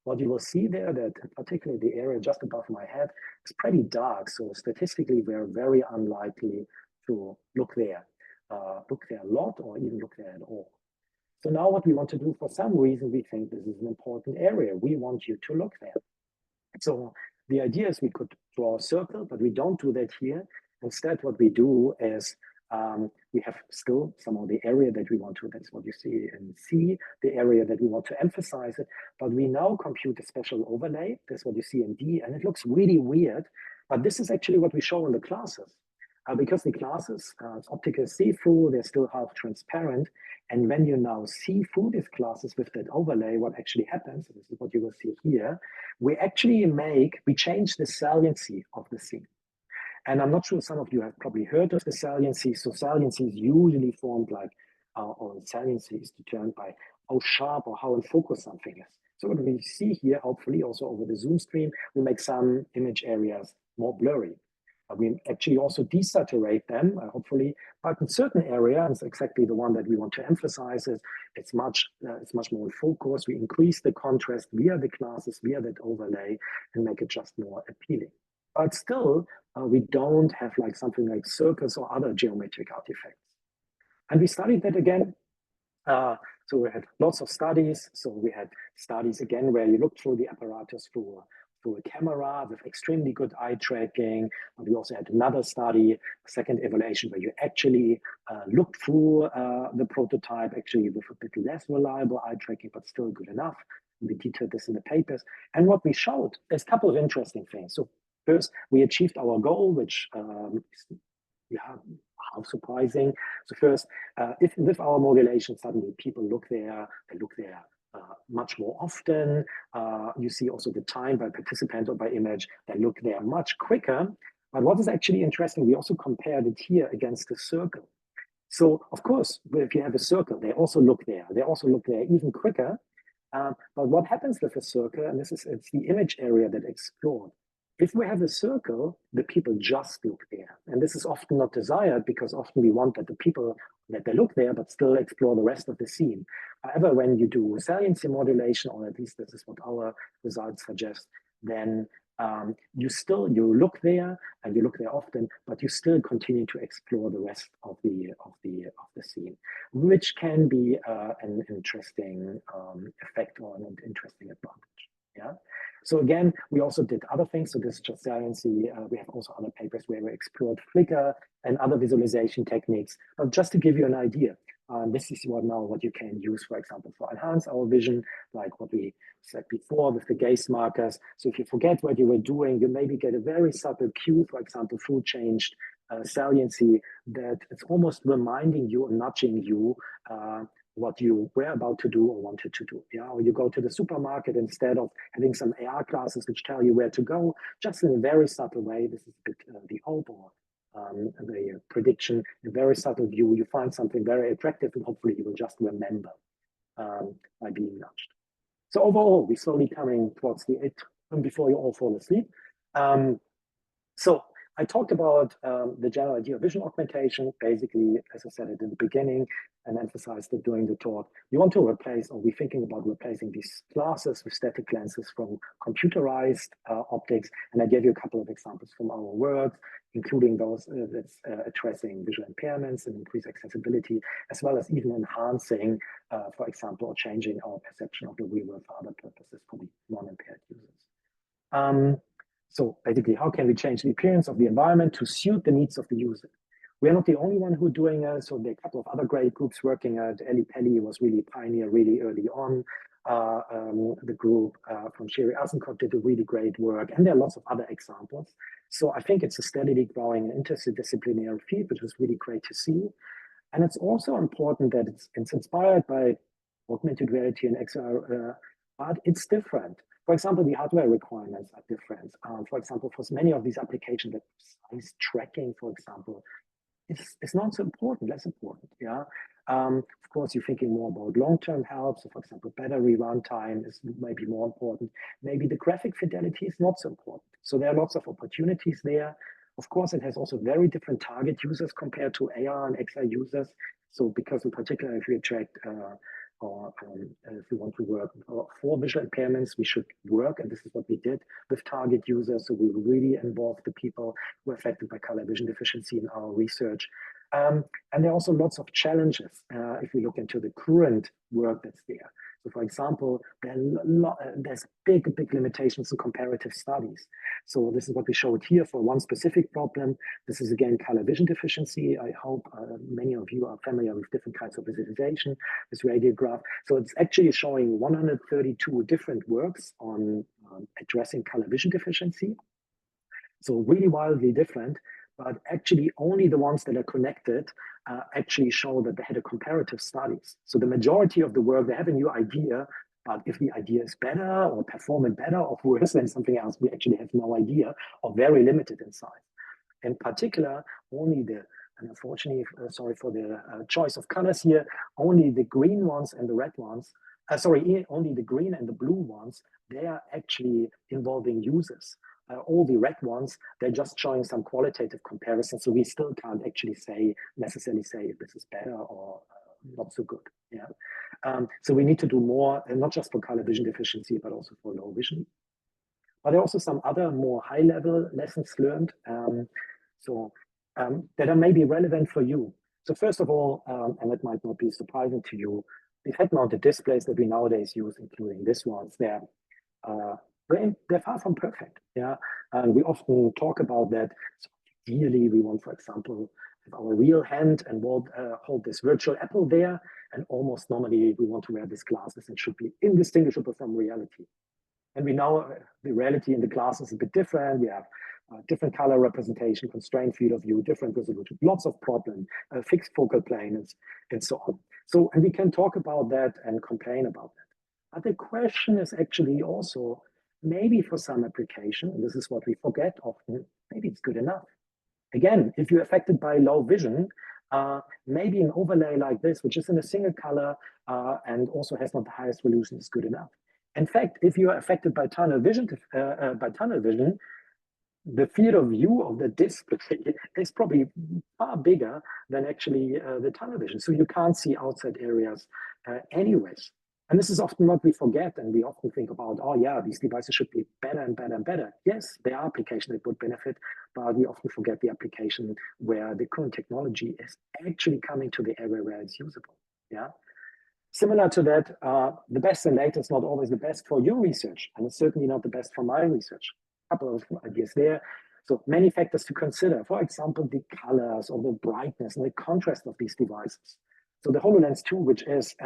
[SPEAKER 2] What you will see there, that particularly the area just above my head is pretty dark. So statistically, we're very unlikely to look there a lot or even look there at all. So now what we want to do, for some reason, we think this is an important area. We want you to look there. So the idea is we could draw a circle, but we don't do that here. Instead, what we do is we have still some of the area that we want to, that's what you see in C, the area that we want to emphasize it, but we now compute a special overlay. That's what you see in D, and it looks really weird, but this is actually what we show in the classes. Because the classes, it's optical see-through, they're still half transparent. And when you now see through these classes with that overlay, what actually happens, this is what you will see here, we change the saliency of the scene. And I'm not sure some of you have probably heard of the saliency. So saliency is usually formed like, or saliency is determined by how sharp or how in focus something is. So what we see here, hopefully also over the Zoom screen, we make some image areas more blurry. We actually also desaturate them, hopefully, but in certain areas, exactly the one that we want to emphasize is it's much more in focus. We increase the contrast via the classes, via that overlay, and make it just more appealing. But still, we don't have like something like circles or other geometric artifacts. And we studied that again. So we had lots of studies. So we had studies again where you look through the apparatus through a camera with extremely good eye tracking. And we also had another study, a second evaluation, where you actually looked through the prototype, actually with a bit less reliable eye tracking, but still good enough. We detailed this in the papers. And what we showed is a couple of interesting things. So first, we achieved our goal, which is half surprising. So first, if with our modulation, suddenly people look there, they look there much more often. You see also the time by participant or by image, they look there much quicker. But what is actually interesting, we also compared it here against the circle. So of course, if you have a circle, they also look there. They also look there even quicker. But what happens with a circle, and it's the image area that explored. If we have a circle, the people just look there. And this is often not desired because often we want that the people, that they look there, but still explore the rest of the scene. However, when you do saliency modulation, or at least this is what our results suggest, then you look there and you look there often, but you still continue to explore the rest of the scene, which can be an interesting effect or an interesting advantage. Yeah. So again, we also did other things. So this is just saliency. We have also other papers where we explored flicker and other visualization techniques. Just to give you an idea, this is what you can use, for example, for enhance our vision, like what we said before with the gaze markers. So if you forget what you were doing, you maybe get a very subtle cue, for example, through changed saliency, that it's almost reminding you or nudging you what you were about to do or wanted to do. Yeah, or you go to the supermarket, instead of having some AR classes which tell you where to go, just in a very subtle way. This is a bit the hope or the prediction, a very subtle view. You find something very attractive, and hopefully you will just remember by being nudged. So overall, we're slowly coming towards the end before you all fall asleep. So I talked about the general idea of vision augmentation. Basically, as I said it in the beginning and emphasized it during the talk, you want to replace, or we're thinking about replacing these glasses with static lenses from computerized optics. And I gave you a couple of examples from our work, including those that's addressing visual impairments and increased accessibility, as well as even enhancing, for example, or changing our perception of the real world for other purposes for the non-impaired users. So basically, how can we change the appearance of the environment to suit the needs of the user? We are not the only one who are doing it. So there are a couple of other great groups working at Eli Pelli was really pioneer really early on. The group from Sherry Azenkot did a really great work, and there are lots of other examples. So I think it's a steadily growing interdisciplinary field, which is really great to see. And it's also important that it's inspired by augmented reality and XR, but it's different. For example, the hardware requirements are different. For example, for many of these applications, the size tracking, for example, is not so important, less important. Yeah. Of course, you're thinking more about long-term help. So for example, battery runtime is maybe more important. Maybe the graphic fidelity is not so important. So there are lots of opportunities there. Of course, it has also very different target users compared to AR and XR users. So because in particular, if we attract or if we want to work for visual impairments, we should work, and this is what we did with target users. So we really involved the people who are affected by color vision deficiency in our research. And there are also lots of challenges if we look into the current work that's there. So for example, there's big limitations in comparative studies. So this is what we showed here for one specific problem. This is again color vision deficiency. I hope many of you are familiar with different kinds of visualization, this radiograph. So it's actually showing 132 different works on addressing color vision deficiency. So really wildly different, but actually only the ones that are connected actually show that they had a comparative studies. So the majority of the work, they have a new idea, but if the idea is better or performing better or worse than something else, we actually have no idea, or very limited in size. In particular, only the, and unfortunately, sorry for the choice of colors here, only the green ones and the red ones, only the green and the blue ones, they are actually involving users. All the red ones, they're just showing some qualitative comparison. So we still can't actually necessarily say if this is better or not so good. Yeah. So we need to do more, and not just for color vision deficiency, but also for low vision. But there are also some other more high-level lessons learned that are maybe relevant for you. So first of all, and it might not be surprising to you, the head-mounted displays that we nowadays use, including this ones, they're far from perfect. Yeah, and we often talk about that. So ideally, we want, for example, have our real hand and hold this virtual apple there, and almost normally we want to wear these glasses and should be indistinguishable from reality. And we know the reality in the glass is a bit different. We have different color representation, constrained field of view, different resolution, lots of problems, fixed focal plane, and so on. So, and we can talk about that and complain about that. But the question is actually also, maybe for some application, and this is what we forget often, maybe it's good enough. Again, if you're affected by low vision, maybe an overlay like this, which is in a single color and also has not the highest resolution, is good enough. In fact, if you are affected by tunnel vision, the field of view of the display is probably far bigger than actually the tunnel vision. So you can't see outside areas anyways. And this is often what we forget, and we often think about, oh yeah, these devices should be better and better and better. Yes, there are applications that would benefit, but we often forget the application where the current technology is actually coming to the area where it's usable. Yeah. Similar to that, the best and latest is not always the best for your research, and it's certainly not the best for my research. A couple of ideas there. So many factors to consider. For example, the colors or the brightness and the contrast of these devices. So the HoloLens 2, which is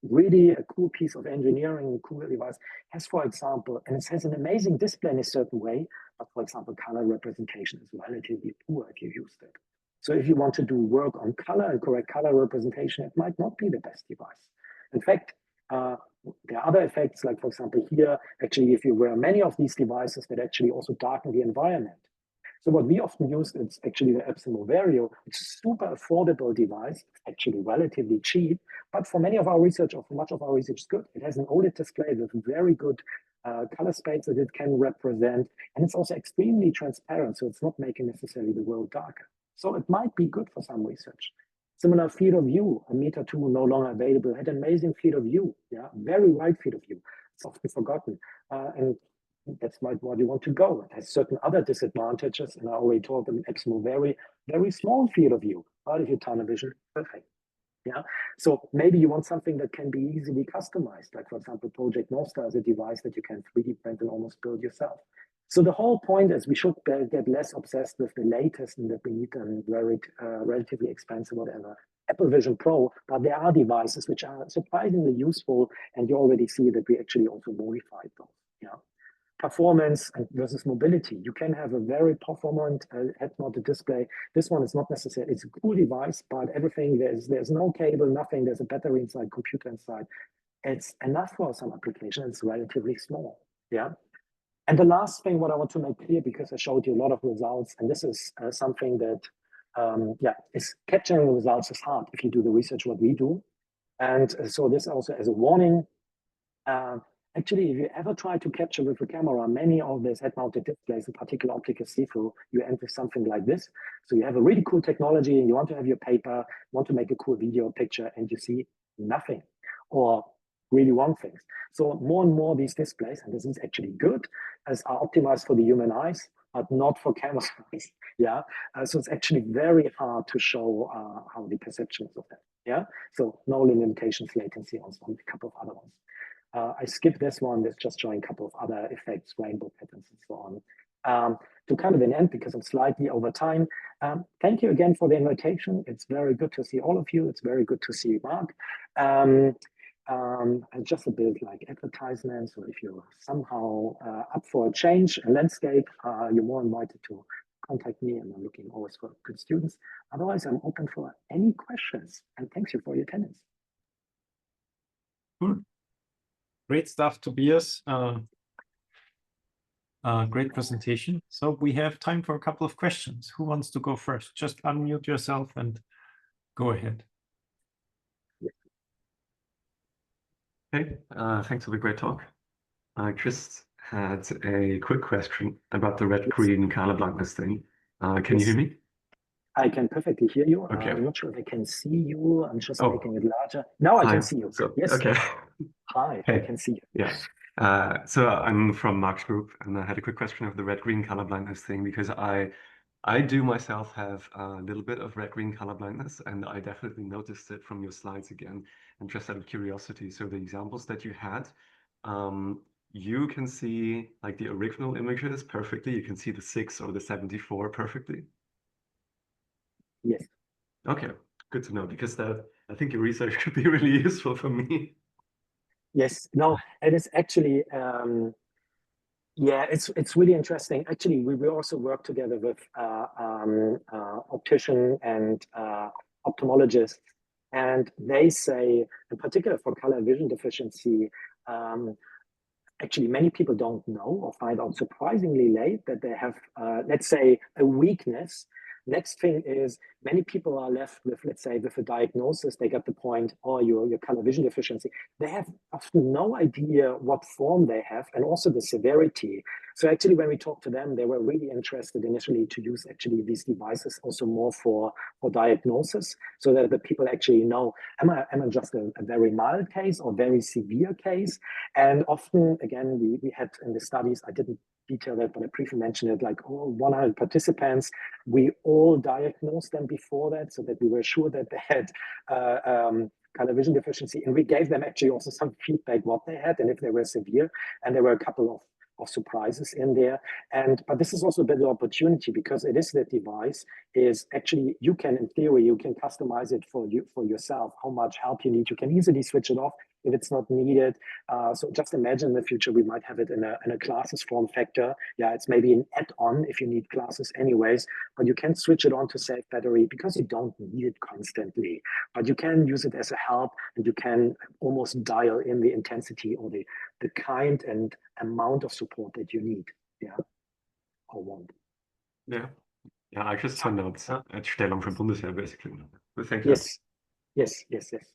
[SPEAKER 2] really a cool piece of engineering, a cool device, has, for example, and it has an amazing display in a certain way, but for example, color representation is relatively poor if you use it. So if you want to do work on color and correct color representation, it might not be the best device. In fact, there are other effects, like for example here, actually if you wear many of these devices that actually also darken the environment. So what we often use is actually the Epson Vario, which is a super affordable device, actually relatively cheap, but for many of our research, or for much of our research, is good. It has an OLED display with very good color space that it can represent, and it's also extremely transparent, so it's not making necessarily the world darker. So it might be good for some research. Similar field of view, a Meta 2 no longer available, had amazing field of view, yeah, very wide field of view. It's often forgotten, and that's where you want to go. It has certain other disadvantages, and I already told them Epson very small field of view. But if you tunnel vision, perfect. Yeah. So maybe you want something that can be easily customized, like for example, Project Nostar is a device that you can 3D print and almost build yourself. So the whole point is we should get less obsessed with the latest and that we need a very relatively expensive whatever Apple Vision Pro, but there are devices which are surprisingly useful, and you already see that we actually also modified those. Yeah. Performance versus mobility. You can have a very performant head-mounted display. This one is not necessary. It's a cool device, but everything, there's no cable, nothing. There's a battery inside, computer inside. It's enough for some application. It's relatively small. Yeah. And the last thing, what I want to make clear, because I showed you a lot of results, and this is something that is capturing the results is hard if you do the research what we do. And so this also as a warning. Actually, if you ever try to capture with a camera, many of these head-mounted displays, in particular optical see-through, you end with something like this. So you have a really cool technology and you want to have your paper, want to make a cool video picture, and you see nothing or really wrong things. So more and more these displays, and this is actually good, as are optimized for the human eyes, but not for camera eyes. Yeah. So it's actually very hard to show how the perception is of that. Yeah. So no limitations, latency, also on a couple of other ones. I skipped this one. That's just showing a couple of other effects, rainbow patterns, and so on. To kind of an end, because I'm slightly over time. Thank you again for the invitation. It's very good to see all of you. It's very good to see Mark. And just a bit like advertisement. So if you're somehow up for a change, a landscape, you're more invited to contact me, and I'm looking always for good students. Otherwise, I'm open for any questions. And thanks you for your attendance.
[SPEAKER 1] Cool. Great stuff, Tobias. Great presentation. So we have time for a couple of questions. Who wants to go first? Just unmute yourself and go ahead.
[SPEAKER 3] Hey, thanks for the great talk. I just had a quick question about the red-green color blindness thing. Can you hear me?
[SPEAKER 2] I can perfectly hear you.
[SPEAKER 3] Okay.
[SPEAKER 2] I'm not sure if I can see you. I'm just making it larger. Now I can see you.
[SPEAKER 3] So,
[SPEAKER 2] yes.
[SPEAKER 3] Okay.
[SPEAKER 2] Hi,
[SPEAKER 3] Hey.
[SPEAKER 2] I can see you.
[SPEAKER 3] Yeah. So I'm from Mark's group, and I had a quick question of the red-green color blindness thing, because I do myself have a little bit of red-green color blindness, and I definitely noticed it from your slides again. And just out of curiosity, so the examples that you had, you can see like the original images perfectly. You can see the 6 or the 74 perfectly.
[SPEAKER 2] Yes.
[SPEAKER 3] Okay, good to know, because that I think your research could be really useful for me.
[SPEAKER 2] Yes. No, it is actually. Yeah, it's really interesting. Actually, we will also work together with optician and ophthalmologists, and they say, in particular for color vision deficiency, actually many people don't know or find out surprisingly late that they have, let's say, a weakness. Next thing is many people are left with, let's say, with a diagnosis. They get the point, oh, your color vision deficiency. They have often no idea what form they have and also the severity. So actually, when we talked to them, they were really interested initially to use actually these devices also more for diagnosis, so that the people actually know, am I just a very mild case or very severe case? And often, again, we had in the studies, I didn't detail that, but I briefly mentioned it, like 100 participants, we all diagnosed them before that, so that we were sure that they had color vision deficiency, and we gave them actually also some feedback what they had and if they were severe, and there were a couple of surprises in there. But this is also a better opportunity, because it is that device is actually, you can, in theory, you can customize it for yourself, how much help you need. You can easily switch it off if it's not needed. So just imagine in the future, we might have it in a glasses form factor. Yeah, it's maybe an add-on if you need glasses anyways, but you can switch it on to save battery because you don't need it constantly. But you can use it as a help, and you can almost dial in the intensity or the kind and amount of support that you need, yeah, or want.
[SPEAKER 3] Yeah, I just found out Stellung für Bundesheer, basically. But thank you.
[SPEAKER 2] Yes.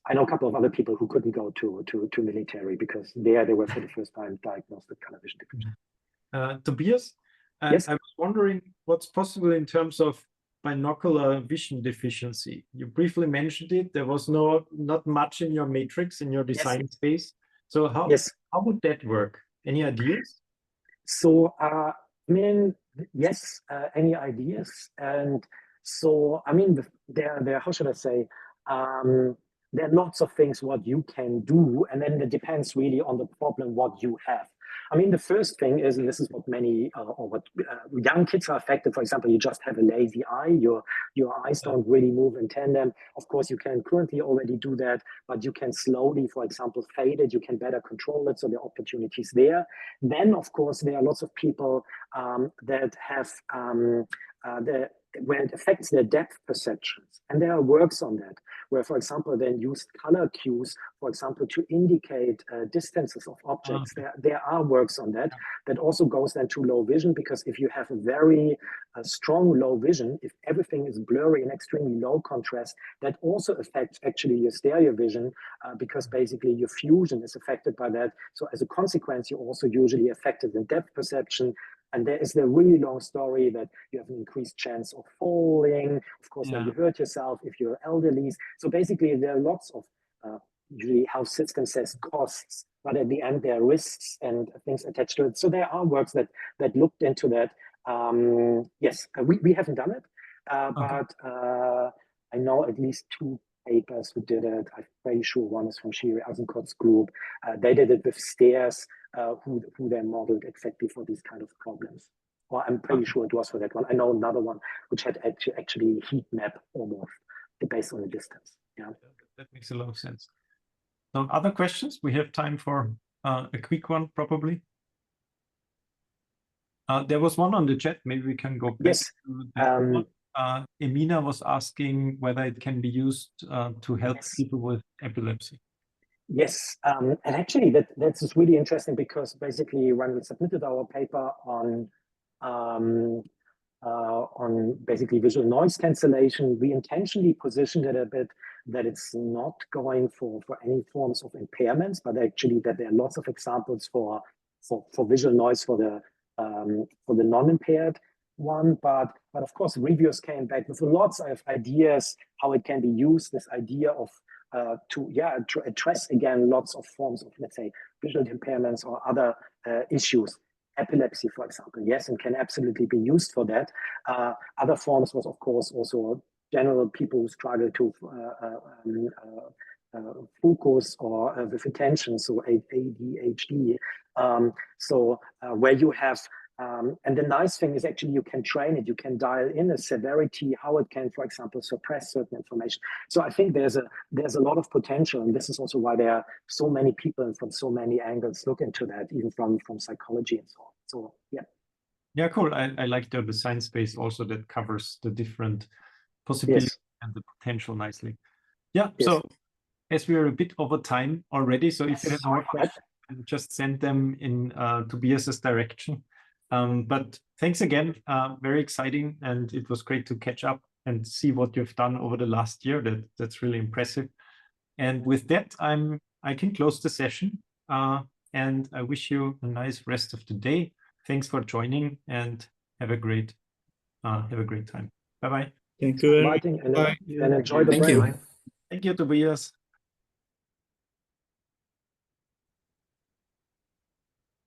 [SPEAKER 2] I know a couple of other people who couldn't go to military because they were for the first time diagnosed with color vision deficiency.
[SPEAKER 1] Tobias,
[SPEAKER 2] yes?
[SPEAKER 1] I was wondering what's possible in terms of binocular vision deficiency. You briefly mentioned it. There was not much in your matrix, in your design space. So how would that work? Any ideas?
[SPEAKER 2] So, I mean, yes, any ideas? And so, I mean, there, how should I say? There are lots of things what you can do, and then it depends really on the problem what you have. I mean, the first thing is, and this is what many or what young kids are affected. For example, you just have a lazy eye. Your eyes don't really move in tandem. Of course, you can currently already do that, but you can slowly, for example, fade it. You can better control it. So there are opportunities there. Then, of course, there are lots of people that have where it affects their depth perceptions, and there are works on that. where, for example, then used color cues, for example, to indicate distances of objects. There are works on that. That also goes then to low vision, because if you have a very strong low vision, if everything is blurry and extremely low contrast, that also affects actually your stereo vision, because basically your fusion is affected by that. So as a consequence, you're also usually affected in depth perception. And there is the really long story that you have an increased chance of falling, of course, when you hurt yourself, if you're elderly. So basically, there are lots of, usually health system says costs, but at the end, there are risks and things attached to it. So there are works that looked into that. Yes, we haven't done it, but I know at least 2 papers who did it. I'm pretty sure one is from Shiri Azencourt's group. They did it with stairs, who they modeled exactly for these kind of problems. Or I'm pretty sure it was for that one. I know another one which had actually heat map almost based on the distance. Yeah,
[SPEAKER 1] that makes a lot of sense. So other questions? We have time for a quick one, probably. There was one on the chat. Maybe we can go back to that one. Emina was asking whether it can be used to help people with epilepsy.
[SPEAKER 2] Yes, and actually that's really interesting, because basically when we submitted our paper on basically visual noise cancellation, we intentionally positioned it a bit that it's not going for any forms of impairments, but actually that there are lots of examples for visual noise for the non-impaired one. But of course, reviewers came back with lots of ideas how it can be used. This idea of to address again lots of forms of, let's say, visual impairments or other issues. Epilepsy, for example, yes, and can absolutely be used for that. Other forms was, of course, also general people who struggle to focus or with attention, so ADHD. Where you have, and the nice thing is actually you can train it, you can dial in a severity, how it can, for example, suppress certain information. So I think there's a lot of potential, and this is also why there are so many people and from so many angles look into that, even from psychology and so on. So yeah.
[SPEAKER 1] Yeah, cool. I like the science space also that covers the different possibilities and the potential nicely. Yeah. So as we are a bit over time already, so if you have more questions, just send them in Tobias's direction. But thanks again, very exciting, and it was great to catch up and see what you've done over the last year. That's really impressive. And with that, I can close the session, and I wish you a nice rest of the day. Thanks for joining, and have a great time. Bye bye.
[SPEAKER 4] Thank you.
[SPEAKER 2] And enjoy the break.
[SPEAKER 1] Thank you, Tobias.